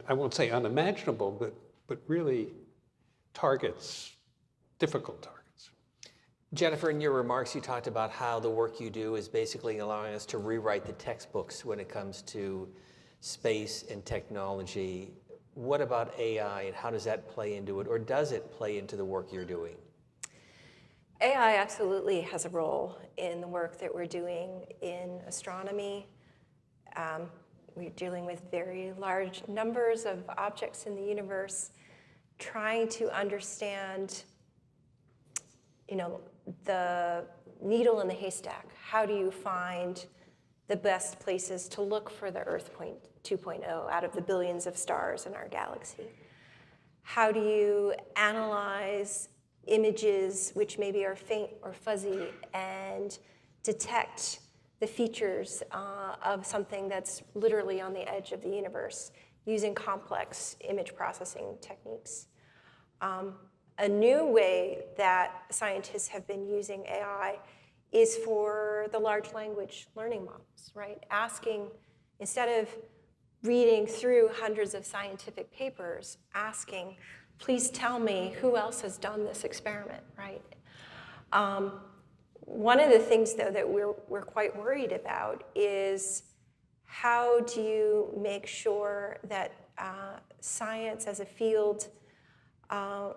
I won't say unimaginable, but really difficult targets. Jennifer, in your remarks, you talked about how the work you do is basically allowing us to rewrite the textbooks when it comes to space and technology. What about AI, and how does that play into it, or does it play into the work you're doing? AI absolutely has a role in the work that we're doing in astronomy. We're dealing with very large numbers of objects in the universe, trying to understand, the needle in the haystack. How do you find the best places to look for the Earth 2.0 out of the billions of stars in our galaxy? How do you analyze images which maybe are faint or fuzzy and detect the features of something that's literally on the edge of the universe using complex image processing techniques? A new way that scientists have been using AI is for the large language learning models, right? Asking, instead of reading through hundreds of scientific papers, asking, please tell me who else has done this experiment, right? One of the things, though, that we're quite worried about is how do you make sure that science as a field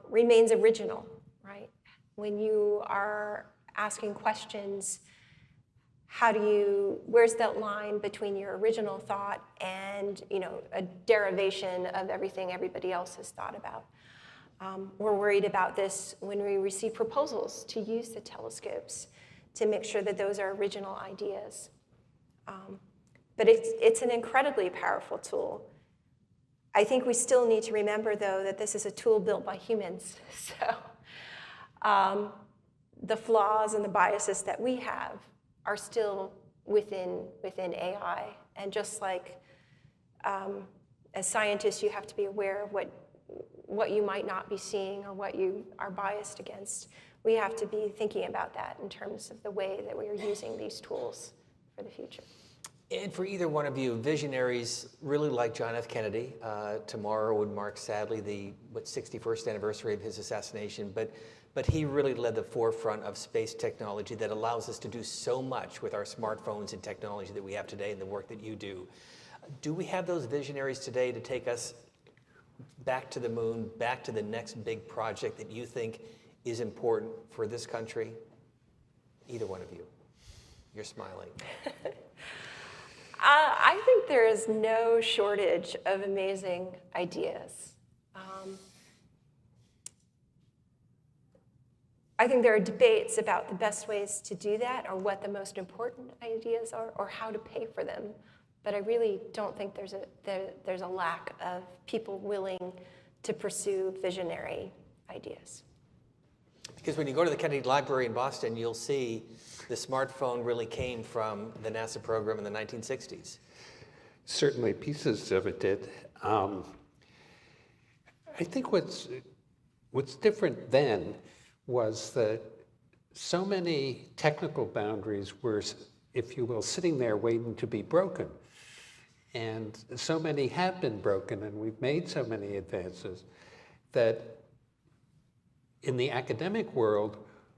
remains original, right? When you are asking questions, where's that line between your original thought and a derivation of everything everybody else has thought about? We're worried about this when we receive proposals to use the telescopes to make sure that those are original ideas. But it's an incredibly powerful tool. I think we still need to remember, though, that this is a tool built by humans. So the flaws and the biases that we have are still within AI. And just like as scientists, you have to be aware of what you might not be seeing or what you are biased against. We have to be thinking about that in terms of the way that we are using these tools for the future. And for either one of you, visionaries really like John F. Kennedy. Tomorrow would mark, sadly, the 61st anniversary of his assassination. But he really led the forefront of space technology that allows us to do so much with our smartphones and technology that we have today and the work that you do. Do we have those visionaries today to take us back to the moon, back to the next big project that you think is important for this country? Either one of you. You're smiling. I think there is no shortage of amazing ideas. I think there are debates about the best ways to do that or what the most important ideas are or how to pay for them. But I really don't think there's a lack of people willing to pursue visionary ideas. Because when you go to the Kennedy Library in Boston, you'll see the smartphone really came from the NASA program in the 1960s. Certainly pieces of it did. I think what's different then was that so many technical boundaries were, if you will, sitting there waiting to be broken. And so many have been broken, and we've made so many advances that in the academic world,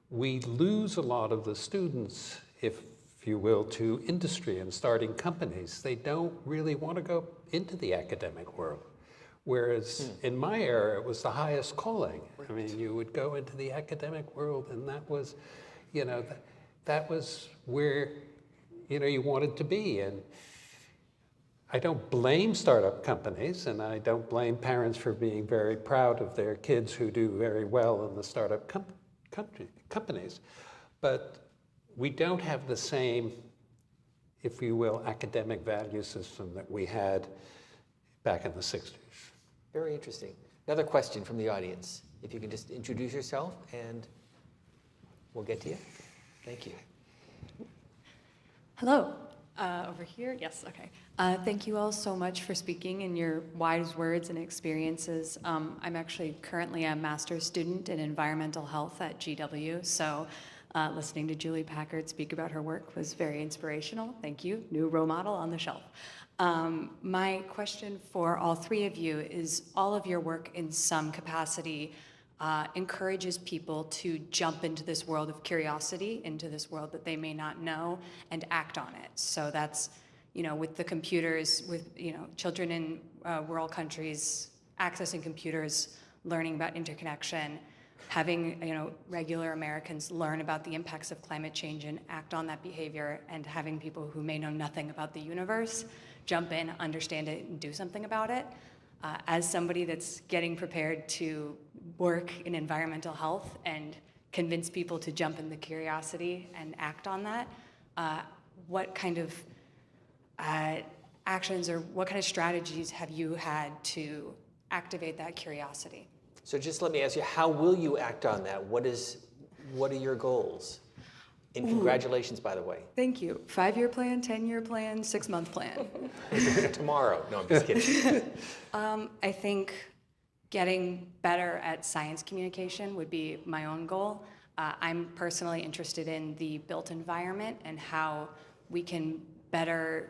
we lose a lot of the students, if you will, to industry and starting companies. They don't really want to go into the academic world. Whereas in my era, it was the highest calling. I mean, you would go into the academic world, and that was, that was where, you wanted to be. And I don't blame startup companies, and I don't blame parents for being very proud of their kids who do very well in the startup companies. But we don't have the same, if you will, academic value system that we had back in the 60s. Very interesting. Another question from the audience. If you can just introduce yourself and we'll get to you. Thank you. Hello. Over here? Yes, okay. Thank you all so much for speaking and your wise words and experiences. I'm actually currently a master's student in environmental health at GW, so listening to Julie Packard speak about her work was very inspirational. Thank you. New role model on the shelf. My question for all three of you is all of your work in some capacity encourages people to jump into this world of curiosity, into this world that they may not know, and act on it. So that's, with the computers, with, children in rural countries accessing computers, learning about interconnection. having regular Americans learn about the impacts of climate change and act on that behavior, and having people who may know nothing about the universe jump in, understand it, and do something about it. As somebody that's getting prepared to work in environmental health and convince people to jump in the curiosity and act on that, what kind of actions or what kind of strategies have you had to activate that curiosity? So just let me ask you, how will you act on that? What are your goals? And congratulations, by the way. Thank you. 5-year plan, 10-year plan, 6-month plan. Tomorrow. No, I'm just kidding. I think getting better at science communication would be my own goal. I'm personally interested in the built environment and how we can better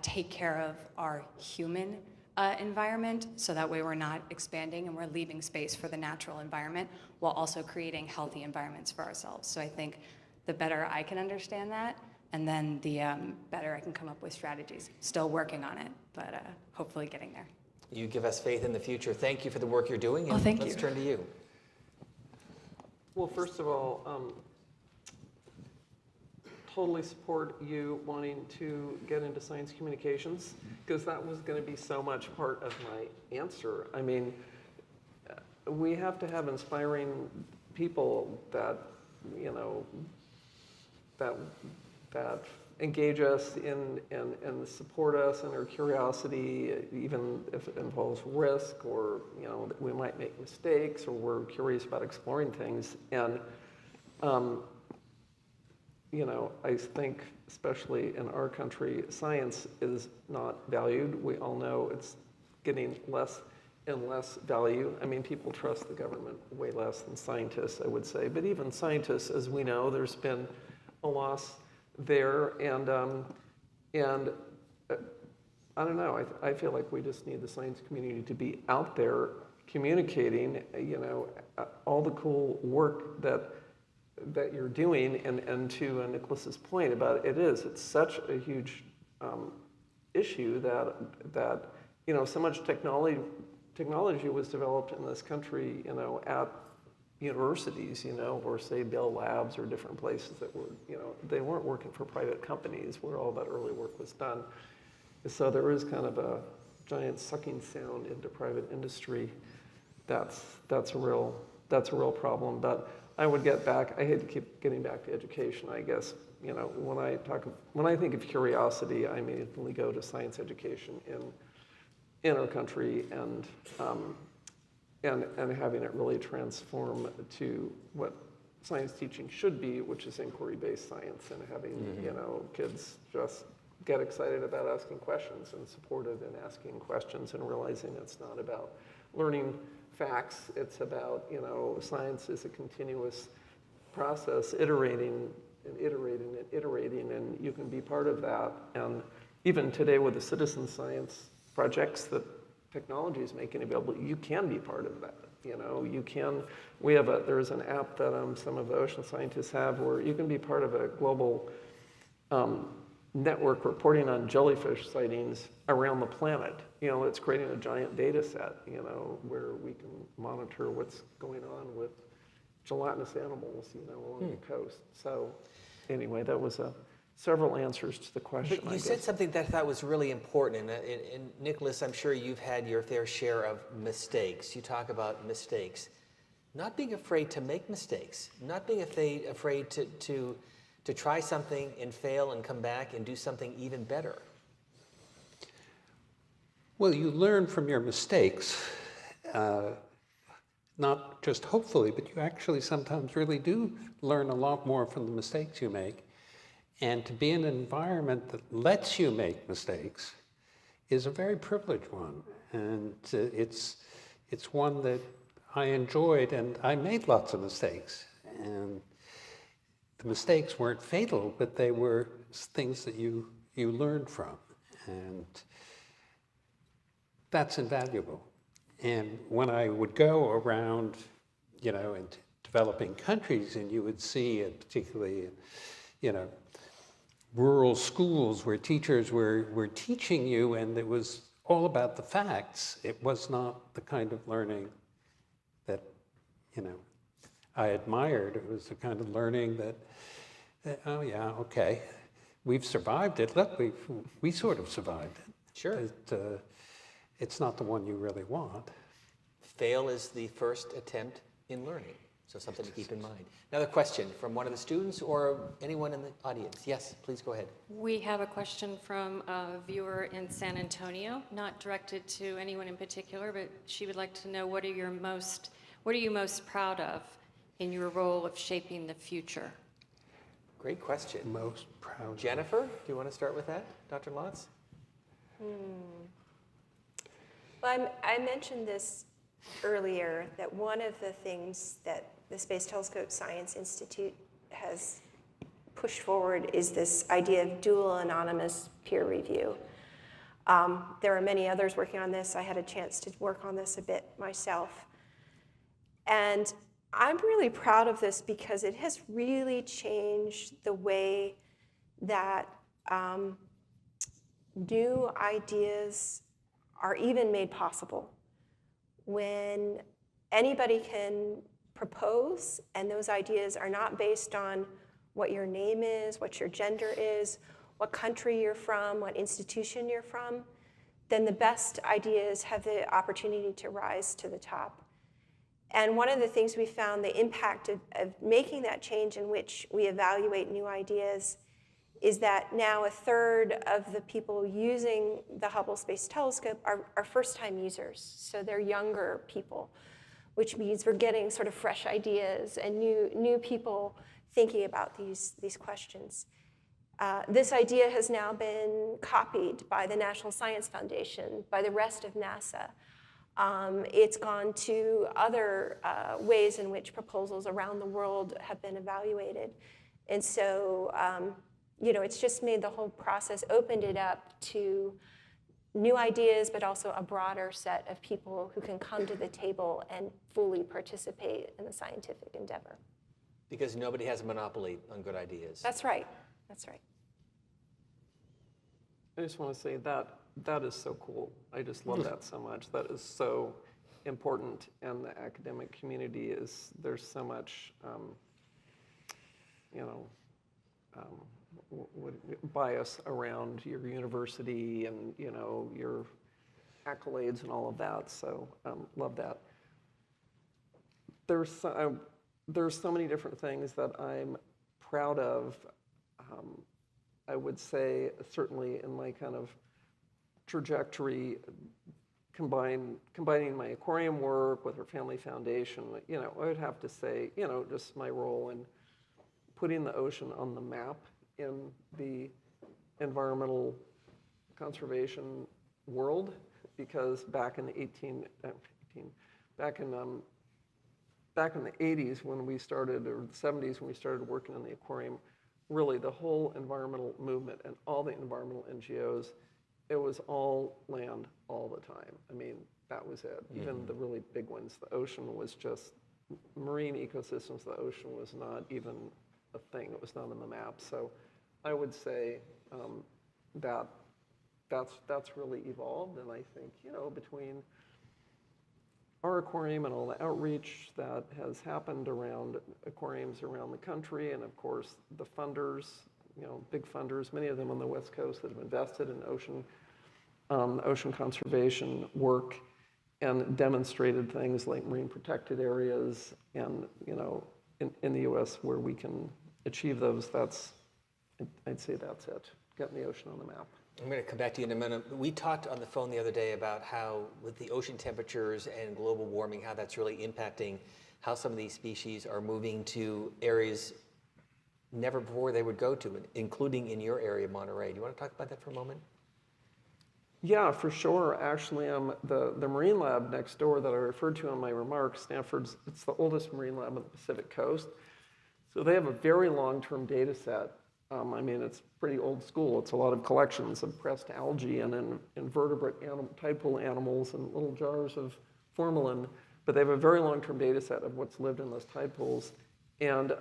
take care of our human environment, so that way we're not expanding and we're leaving space for the natural environment while also creating healthy environments for ourselves. So I think the better I can understand that, and then the better I can come up with strategies. Still working on it, but hopefully getting there. You give us faith in the future. Thank you for the work you're doing. And thank let's you. turn to you. Well, first of all, totally support you wanting to get into science communications, because that was going to be so much part of my answer. I mean, we have to have inspiring people that, that engage us and support us in our curiosity, even if it involves risk, or that we might make mistakes, or we're curious about exploring things. And I think, especially in our country, science is not valued. We all know it's getting less and less value. I mean, people trust the government way less than scientists, I would say. But even scientists, as we know, there's been a loss there. And I don't know, I feel like we just need the science community to be out there communicating, all the cool work that you're doing, and to Nicholas's point about it's such a huge issue that so much technology was developed in this country, at universities, or say Bell Labs or different places that were, they weren't working for private companies where all that early work was done. So there is kind of a giant sucking sound into private industry. That's a real problem. But I would get back. I hate to keep getting back to education. I guess when I think of curiosity, I immediately go to science education in our country, and having it really transform to what science teaching should be, which is inquiry-based science, and having kids just get excited about asking questions and supported in asking questions, and realizing it's not about learning facts. It's about, science is a continuous process, iterating and iterating and iterating, and you can be part of that. And even today with the citizen science projects that technology is making available, you can be part of that. You can, there's an app that some of the ocean scientists have where you can be part of a global network reporting on jellyfish sightings around the planet. It's creating a giant data set, where we can monitor what's going on with gelatinous animals, along the coast. So anyway, that was several answers to the question. But you said something that I thought was really important. And Nicholas, I'm sure you've had your fair share of mistakes. You talk about mistakes. Not being afraid to make mistakes. Not being afraid to try something and fail and come back and do something even better. Well, you learn from your mistakes, not just hopefully, but you actually sometimes really do learn a lot more from the mistakes you make. And to be in an environment that lets you make mistakes is a very privileged one. And it's one that I enjoyed, and I made lots of mistakes. And the mistakes weren't fatal, but they were things that you learned from. And that's invaluable. And when I would go around, in developing countries, and you would see, particularly, rural schools where teachers were teaching you, and it was all about the facts. It was not the kind of learning that, I admired. It was the kind of learning that oh yeah, okay, we've survived it. Look, we sort of survived it. Sure. It's not the one you really want. Fail is the first attempt in learning, so something to keep in mind. Another question from one of the students or anyone in the audience. Yes, please go ahead. We have a question from a viewer in San Antonio, not directed to anyone in particular, but she would like to know what are you most proud of in your role of shaping the future? Great question. Most proud. Jennifer, do you want to start with that? Dr. Lotz? Well, I mentioned this earlier, that one of the things that the Space Telescope Science Institute has pushed forward is this idea of dual anonymous peer review. There are many others working on this. I had a chance to work on this a bit myself. And I'm really proud of this because it has really changed the way that new ideas are even made possible. When anybody can propose and those ideas are not based on what your name is, what your gender is, what country you're from, what institution you're from, then the best ideas have the opportunity to rise to the top. And one of the things we found, the impact of making that change in which we evaluate new ideas, is that now a third of the people using the Hubble Space Telescope are first-time users. So they're younger people, which means we're getting sort of fresh ideas and new people thinking about these questions. This idea has now been copied by the National Science Foundation, by the rest of NASA. It's gone to other ways in which proposals around the world have been evaluated. And so, it's just made the whole process, opened it up to new ideas, but also a broader set of people who can come to the table and fully participate in the scientific endeavor. Because nobody has a monopoly on good ideas. That's right. That's right. I just want to say that is so cool. I just love that so much. That is so important, and the academic community there's so much, bias around your university and, your accolades and all of that. So love that. There's so many different things that I'm proud of. I would say certainly in my kind of trajectory, combining my aquarium work with our family foundation, I would have to say, just my role in putting the ocean on the map in the environmental conservation world, because back in the 80s when we started, or the 70s when we started working on the aquarium, really the whole environmental movement and all the environmental NGOs, it was all land all the time. I mean, that was it. Even the really big ones, the ocean was just, marine ecosystems, the ocean was not even a thing. It was not on the map. So I would say that's really evolved. And I think, between our aquarium and all the outreach that has happened around aquariums around the country, and of course the funders, big funders, many of them on the West Coast that have invested in ocean conservation work and demonstrated things like marine protected areas, and in the U.S. where we can achieve those, I'd say that's it, getting the ocean on the map. I'm going to come back to you in a minute. We talked on the phone the other day about how, with the ocean temperatures and global warming, how that's really impacting how some of these species are moving to areas never before they would go to, including in your area, Monterey. Do you want to talk about that for a moment? Yeah, for sure. Actually, the Marine Lab next door that I referred to in my remarks, Stanford's, it's the oldest marine lab on the Pacific Coast. So they have a very long-term data set. It's pretty old school. It's a lot of collections of pressed algae and invertebrate tide pool animals and little jars of formalin. But they have a very long-term data set of what's lived in those tide pools. And,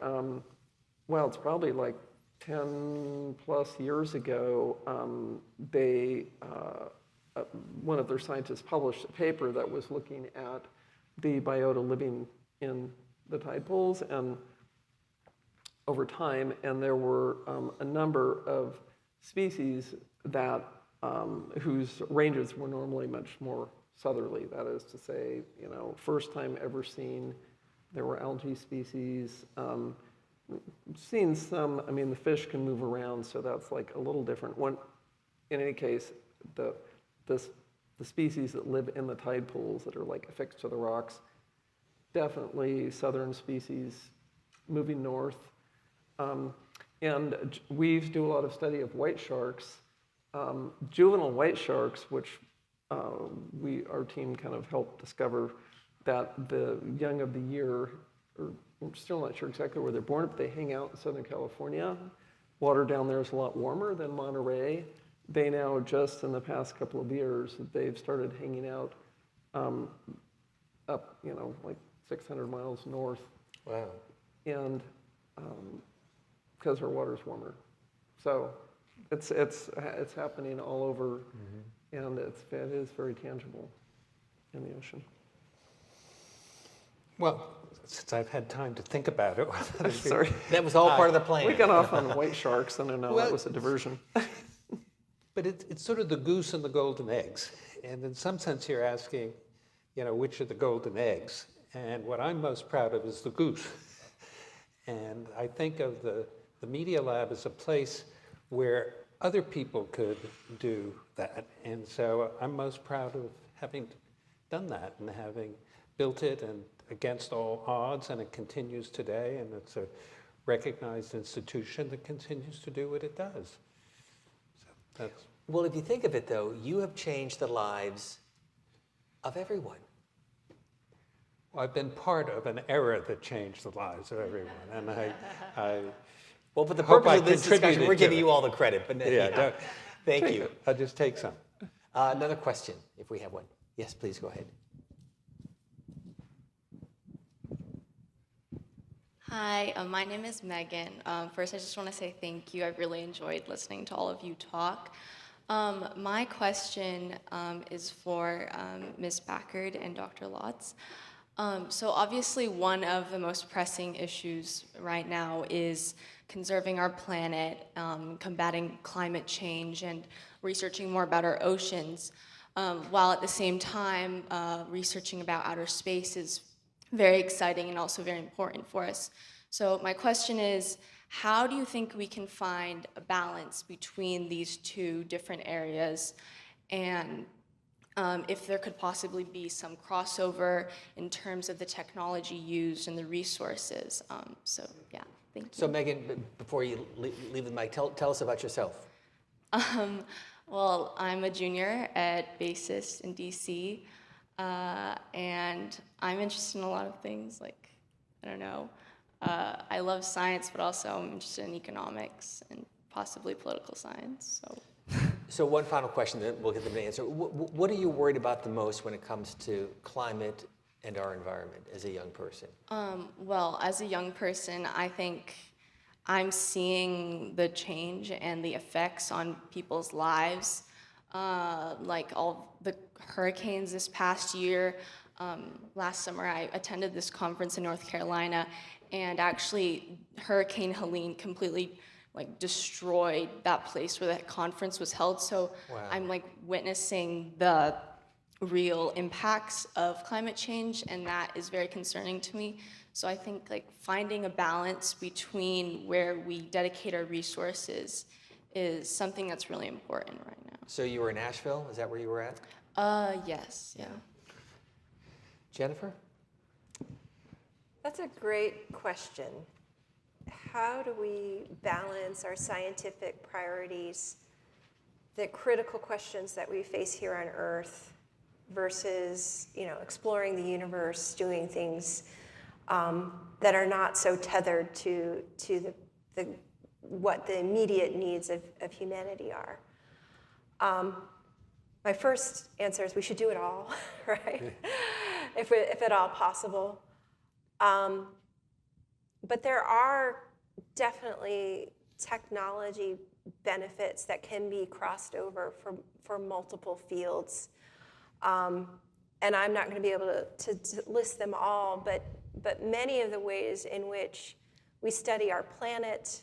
it's probably like 10 plus years ago, one of their scientists published a paper that was looking at the biota living in the tide pools and over time, and there were a number of species that whose ranges were normally much more southerly. That is to say, first time ever seen. There were algae species. Seen some. I mean, the fish can move around, so that's like a little different. In any case, the species that live in the tide pools that are like affixed to the rocks, definitely southern species moving north. And we do a lot of study of white sharks. Juvenile white sharks, which our team kind of helped discover that the young of the year, or I'm still not sure exactly where they're born, but they hang out in Southern California. Water down there is a lot warmer than Monterey. They now, just in the past couple of years, they've started hanging out up, like 600 miles north. Wow. And because our water's warmer. So it's happening all over, and it is very tangible in the ocean. Well, since I've had time to think about it. Sorry. That was all part of the plan. We got off on white sharks, and I know Well, that was a diversion. But it's sort of the goose and the golden eggs. And in some sense, you're asking, which are the golden eggs? And what I'm most proud of is the goose. And I think of the Media Lab as a place where other people could do that. And so I'm most proud of having done that and having built it and against all odds, and it continues today, and it's a recognized institution that continues to do what it does. So that's... Well, if you think of it, though, you have changed the lives of everyone. Well, I've been part of an era that changed the lives of everyone, and I Well, for the hope purpose I of this discussion, contributed we're to giving it. you all the credit. But Yeah, thank you. I'll just take some. Another question, if we have one. Yes, please go ahead. Hi, my name is Megan. First, I just want to say thank you. I really enjoyed listening to all of you talk. My question is for Ms. Packard and Dr. Lotz. So obviously one of the most pressing issues right now is conserving our planet, combating climate change, and researching more about our oceans, while at the same time researching about outer space is very exciting and also very important for us. So my question is, how do you think we can find a balance between these two different areas, and if there could possibly be some crossover in terms of the technology used and the resources? So yeah, thank you. So Megan, before you leave the mic, tell us about yourself. Well, I'm a junior at Basis in DC. And I'm interested in a lot of things, like, I don't know, I love science, but also I'm interested in economics and possibly political science, so. So one final question, then we'll get them to answer. What are you worried about the most when it comes to climate and our environment as a young person? Well, as a young person, I think I'm seeing the change and the effects on people's lives. Like all the hurricanes this past year. Last summer, I attended this conference in North Carolina, and actually Hurricane Helene completely destroyed that place where that conference was held. So Wow. I'm witnessing the real impacts of climate change, and that is very concerning to me. So I think finding a balance between where we dedicate our resources is something that's really important right now. So you were in Asheville, is that where you were at? Yes, yeah. Jennifer? That's a great question. How do we balance our scientific priorities, the critical questions that we face here on Earth, versus exploring the universe, doing things that are not so tethered to what the immediate needs of humanity are? My first answer is we should do it all, right? If at all possible. But there are definitely technology benefits that can be crossed over for multiple fields. and I'm not going to be able to list them all, but many of the ways in which we study our planet,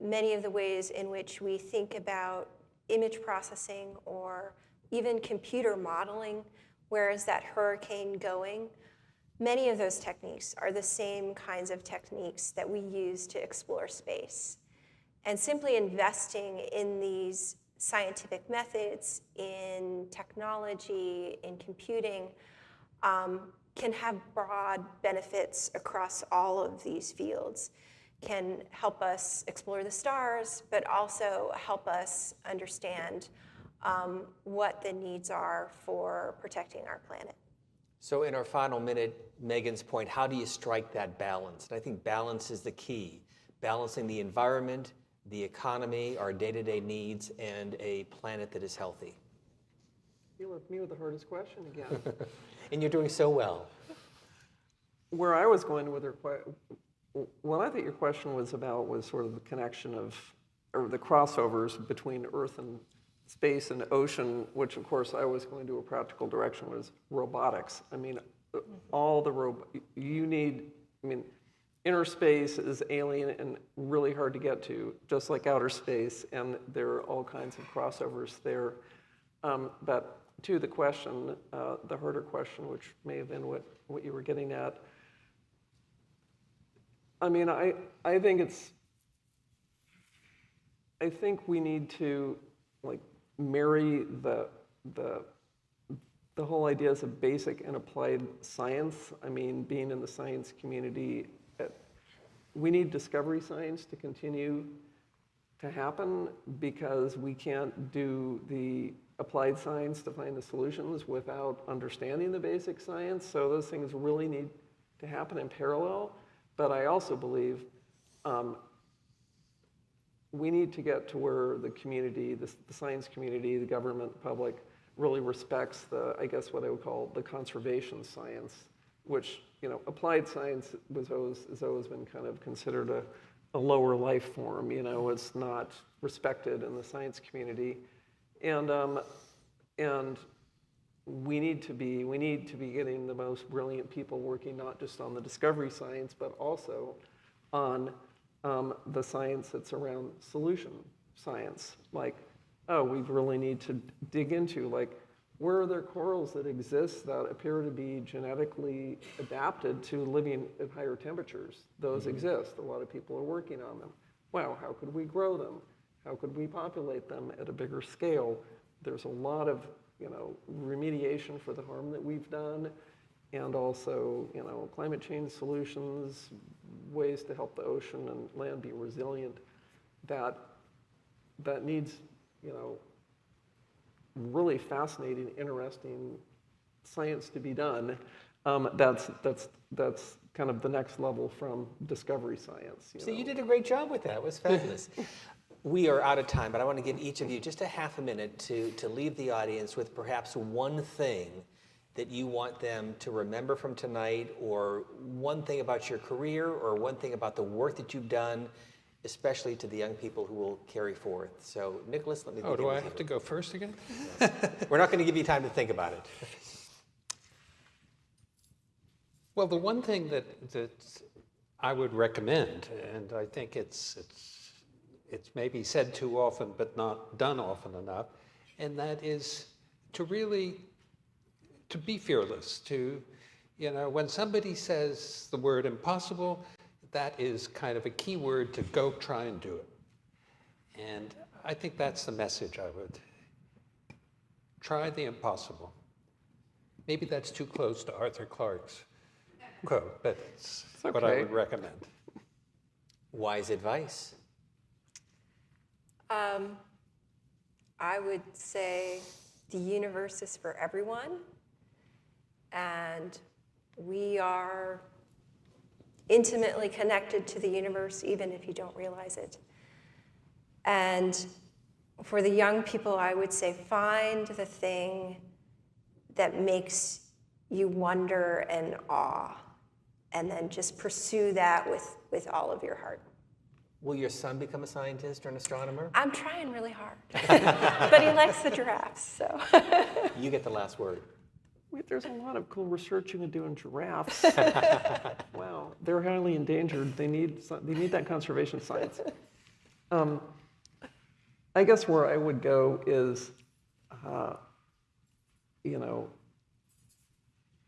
many of the ways in which we think about image processing or even computer modeling, where is that hurricane going? Many of those techniques are the same kinds of techniques that we use to explore space. And simply investing in these scientific methods, in technology, in computing, can have broad benefits across all of these fields. Can help us explore the stars, but also help us understand what the needs are for protecting our planet. So in our final minute, Megan's point, how do you strike that balance? And I think balance is the key. Balancing the environment, the economy, our day-to-day needs, and a planet that is healthy. You left me with the hardest question again. And you're doing so well. Where I was going with what I think your question was about was sort of the connection of, or the crossovers between Earth and space and ocean, which of course I was going to a practical direction, was robotics. I mean, all the you need, I mean, inner space is alien and really hard to get to, just like outer space, and there are all kinds of crossovers there. But to the question, the harder question, which may have been what you were getting at, I mean, I think we need to like marry the whole ideas of basic and applied science. I mean, being in the science community, we need discovery science to continue to happen because we can't do the applied science to find the solutions without understanding the basic science. So those things really need to happen in parallel. But I also believe we need to get to where the community, the science community, the government, the public, really respects I guess what I would call the conservation science, which, you know, applied science has always been kind of considered a lower life form. You know, it's not respected in the science community, and we need to be getting the most brilliant people working not just on the discovery science, but also on the science that's around solution science. Like, oh, we really need to dig into, like, where are there corals that exist that appear to be genetically adapted to living at higher temperatures? Those exist. A lot of people are working on them. Wow, how could we grow them? How could we populate them at a bigger scale? There's a lot of, you know, remediation for the harm that we've done, and also, you know, climate change solutions, ways to help the ocean and land be resilient. That needs, you know, really fascinating, interesting science to be done. That's kind of the next level from discovery science. So you did a great job with that. It was fabulous. We are out of time, but I want to give each of you just a half a minute to leave the audience with perhaps one thing that you want them to remember from tonight, or one thing about your career, or one thing about the work that you've done, especially to the young people who will carry forth. So, Nicholas, let me begin. Oh, do with I you. have to go first again? We're not going to give you time to think about it. Well, the one thing that I would recommend, and I think it's maybe said too often but not done often enough, and that is to be fearless. To, you know, when somebody says the word impossible, that is kind of a key word to go try and do it. And I think that's the message I would try the impossible. Maybe that's too close to Arthur Clarke's quote, but it's what I would recommend. Wise advice. I would say the universe is for everyone, and we are intimately connected to the universe, even if you don't realize it. And for the young people, I would say find the thing that makes you wonder and awe, and then just pursue that with all of your heart. Will your son become a scientist or an astronomer? I'm trying really hard, but he likes the giraffes, so. You get the last word. Wait, there's a lot of cool research you can do in giraffes. Wow, they're highly endangered. They need that conservation science. I guess where I would go is,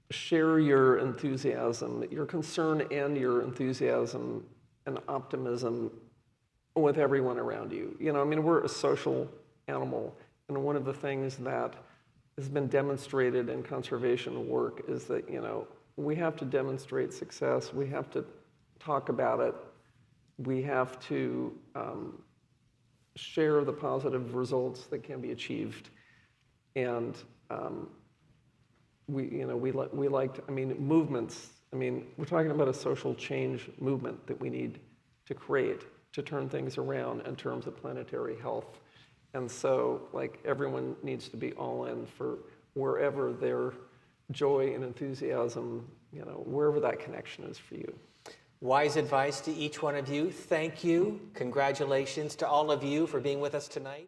share your enthusiasm, your concern and your enthusiasm and optimism with everyone around you. We're a social animal, and one of the things that has been demonstrated in conservation work is that, we have to demonstrate success, we have to talk about it, we have to share the positive results that can be achieved, and movements. We're talking about a social change movement that we need to create to turn things around in terms of planetary health. And so, everyone needs to be all in for wherever their joy and enthusiasm, wherever that connection is for you. Wise advice to each one of you. Thank you. Congratulations to all of you for being with us tonight.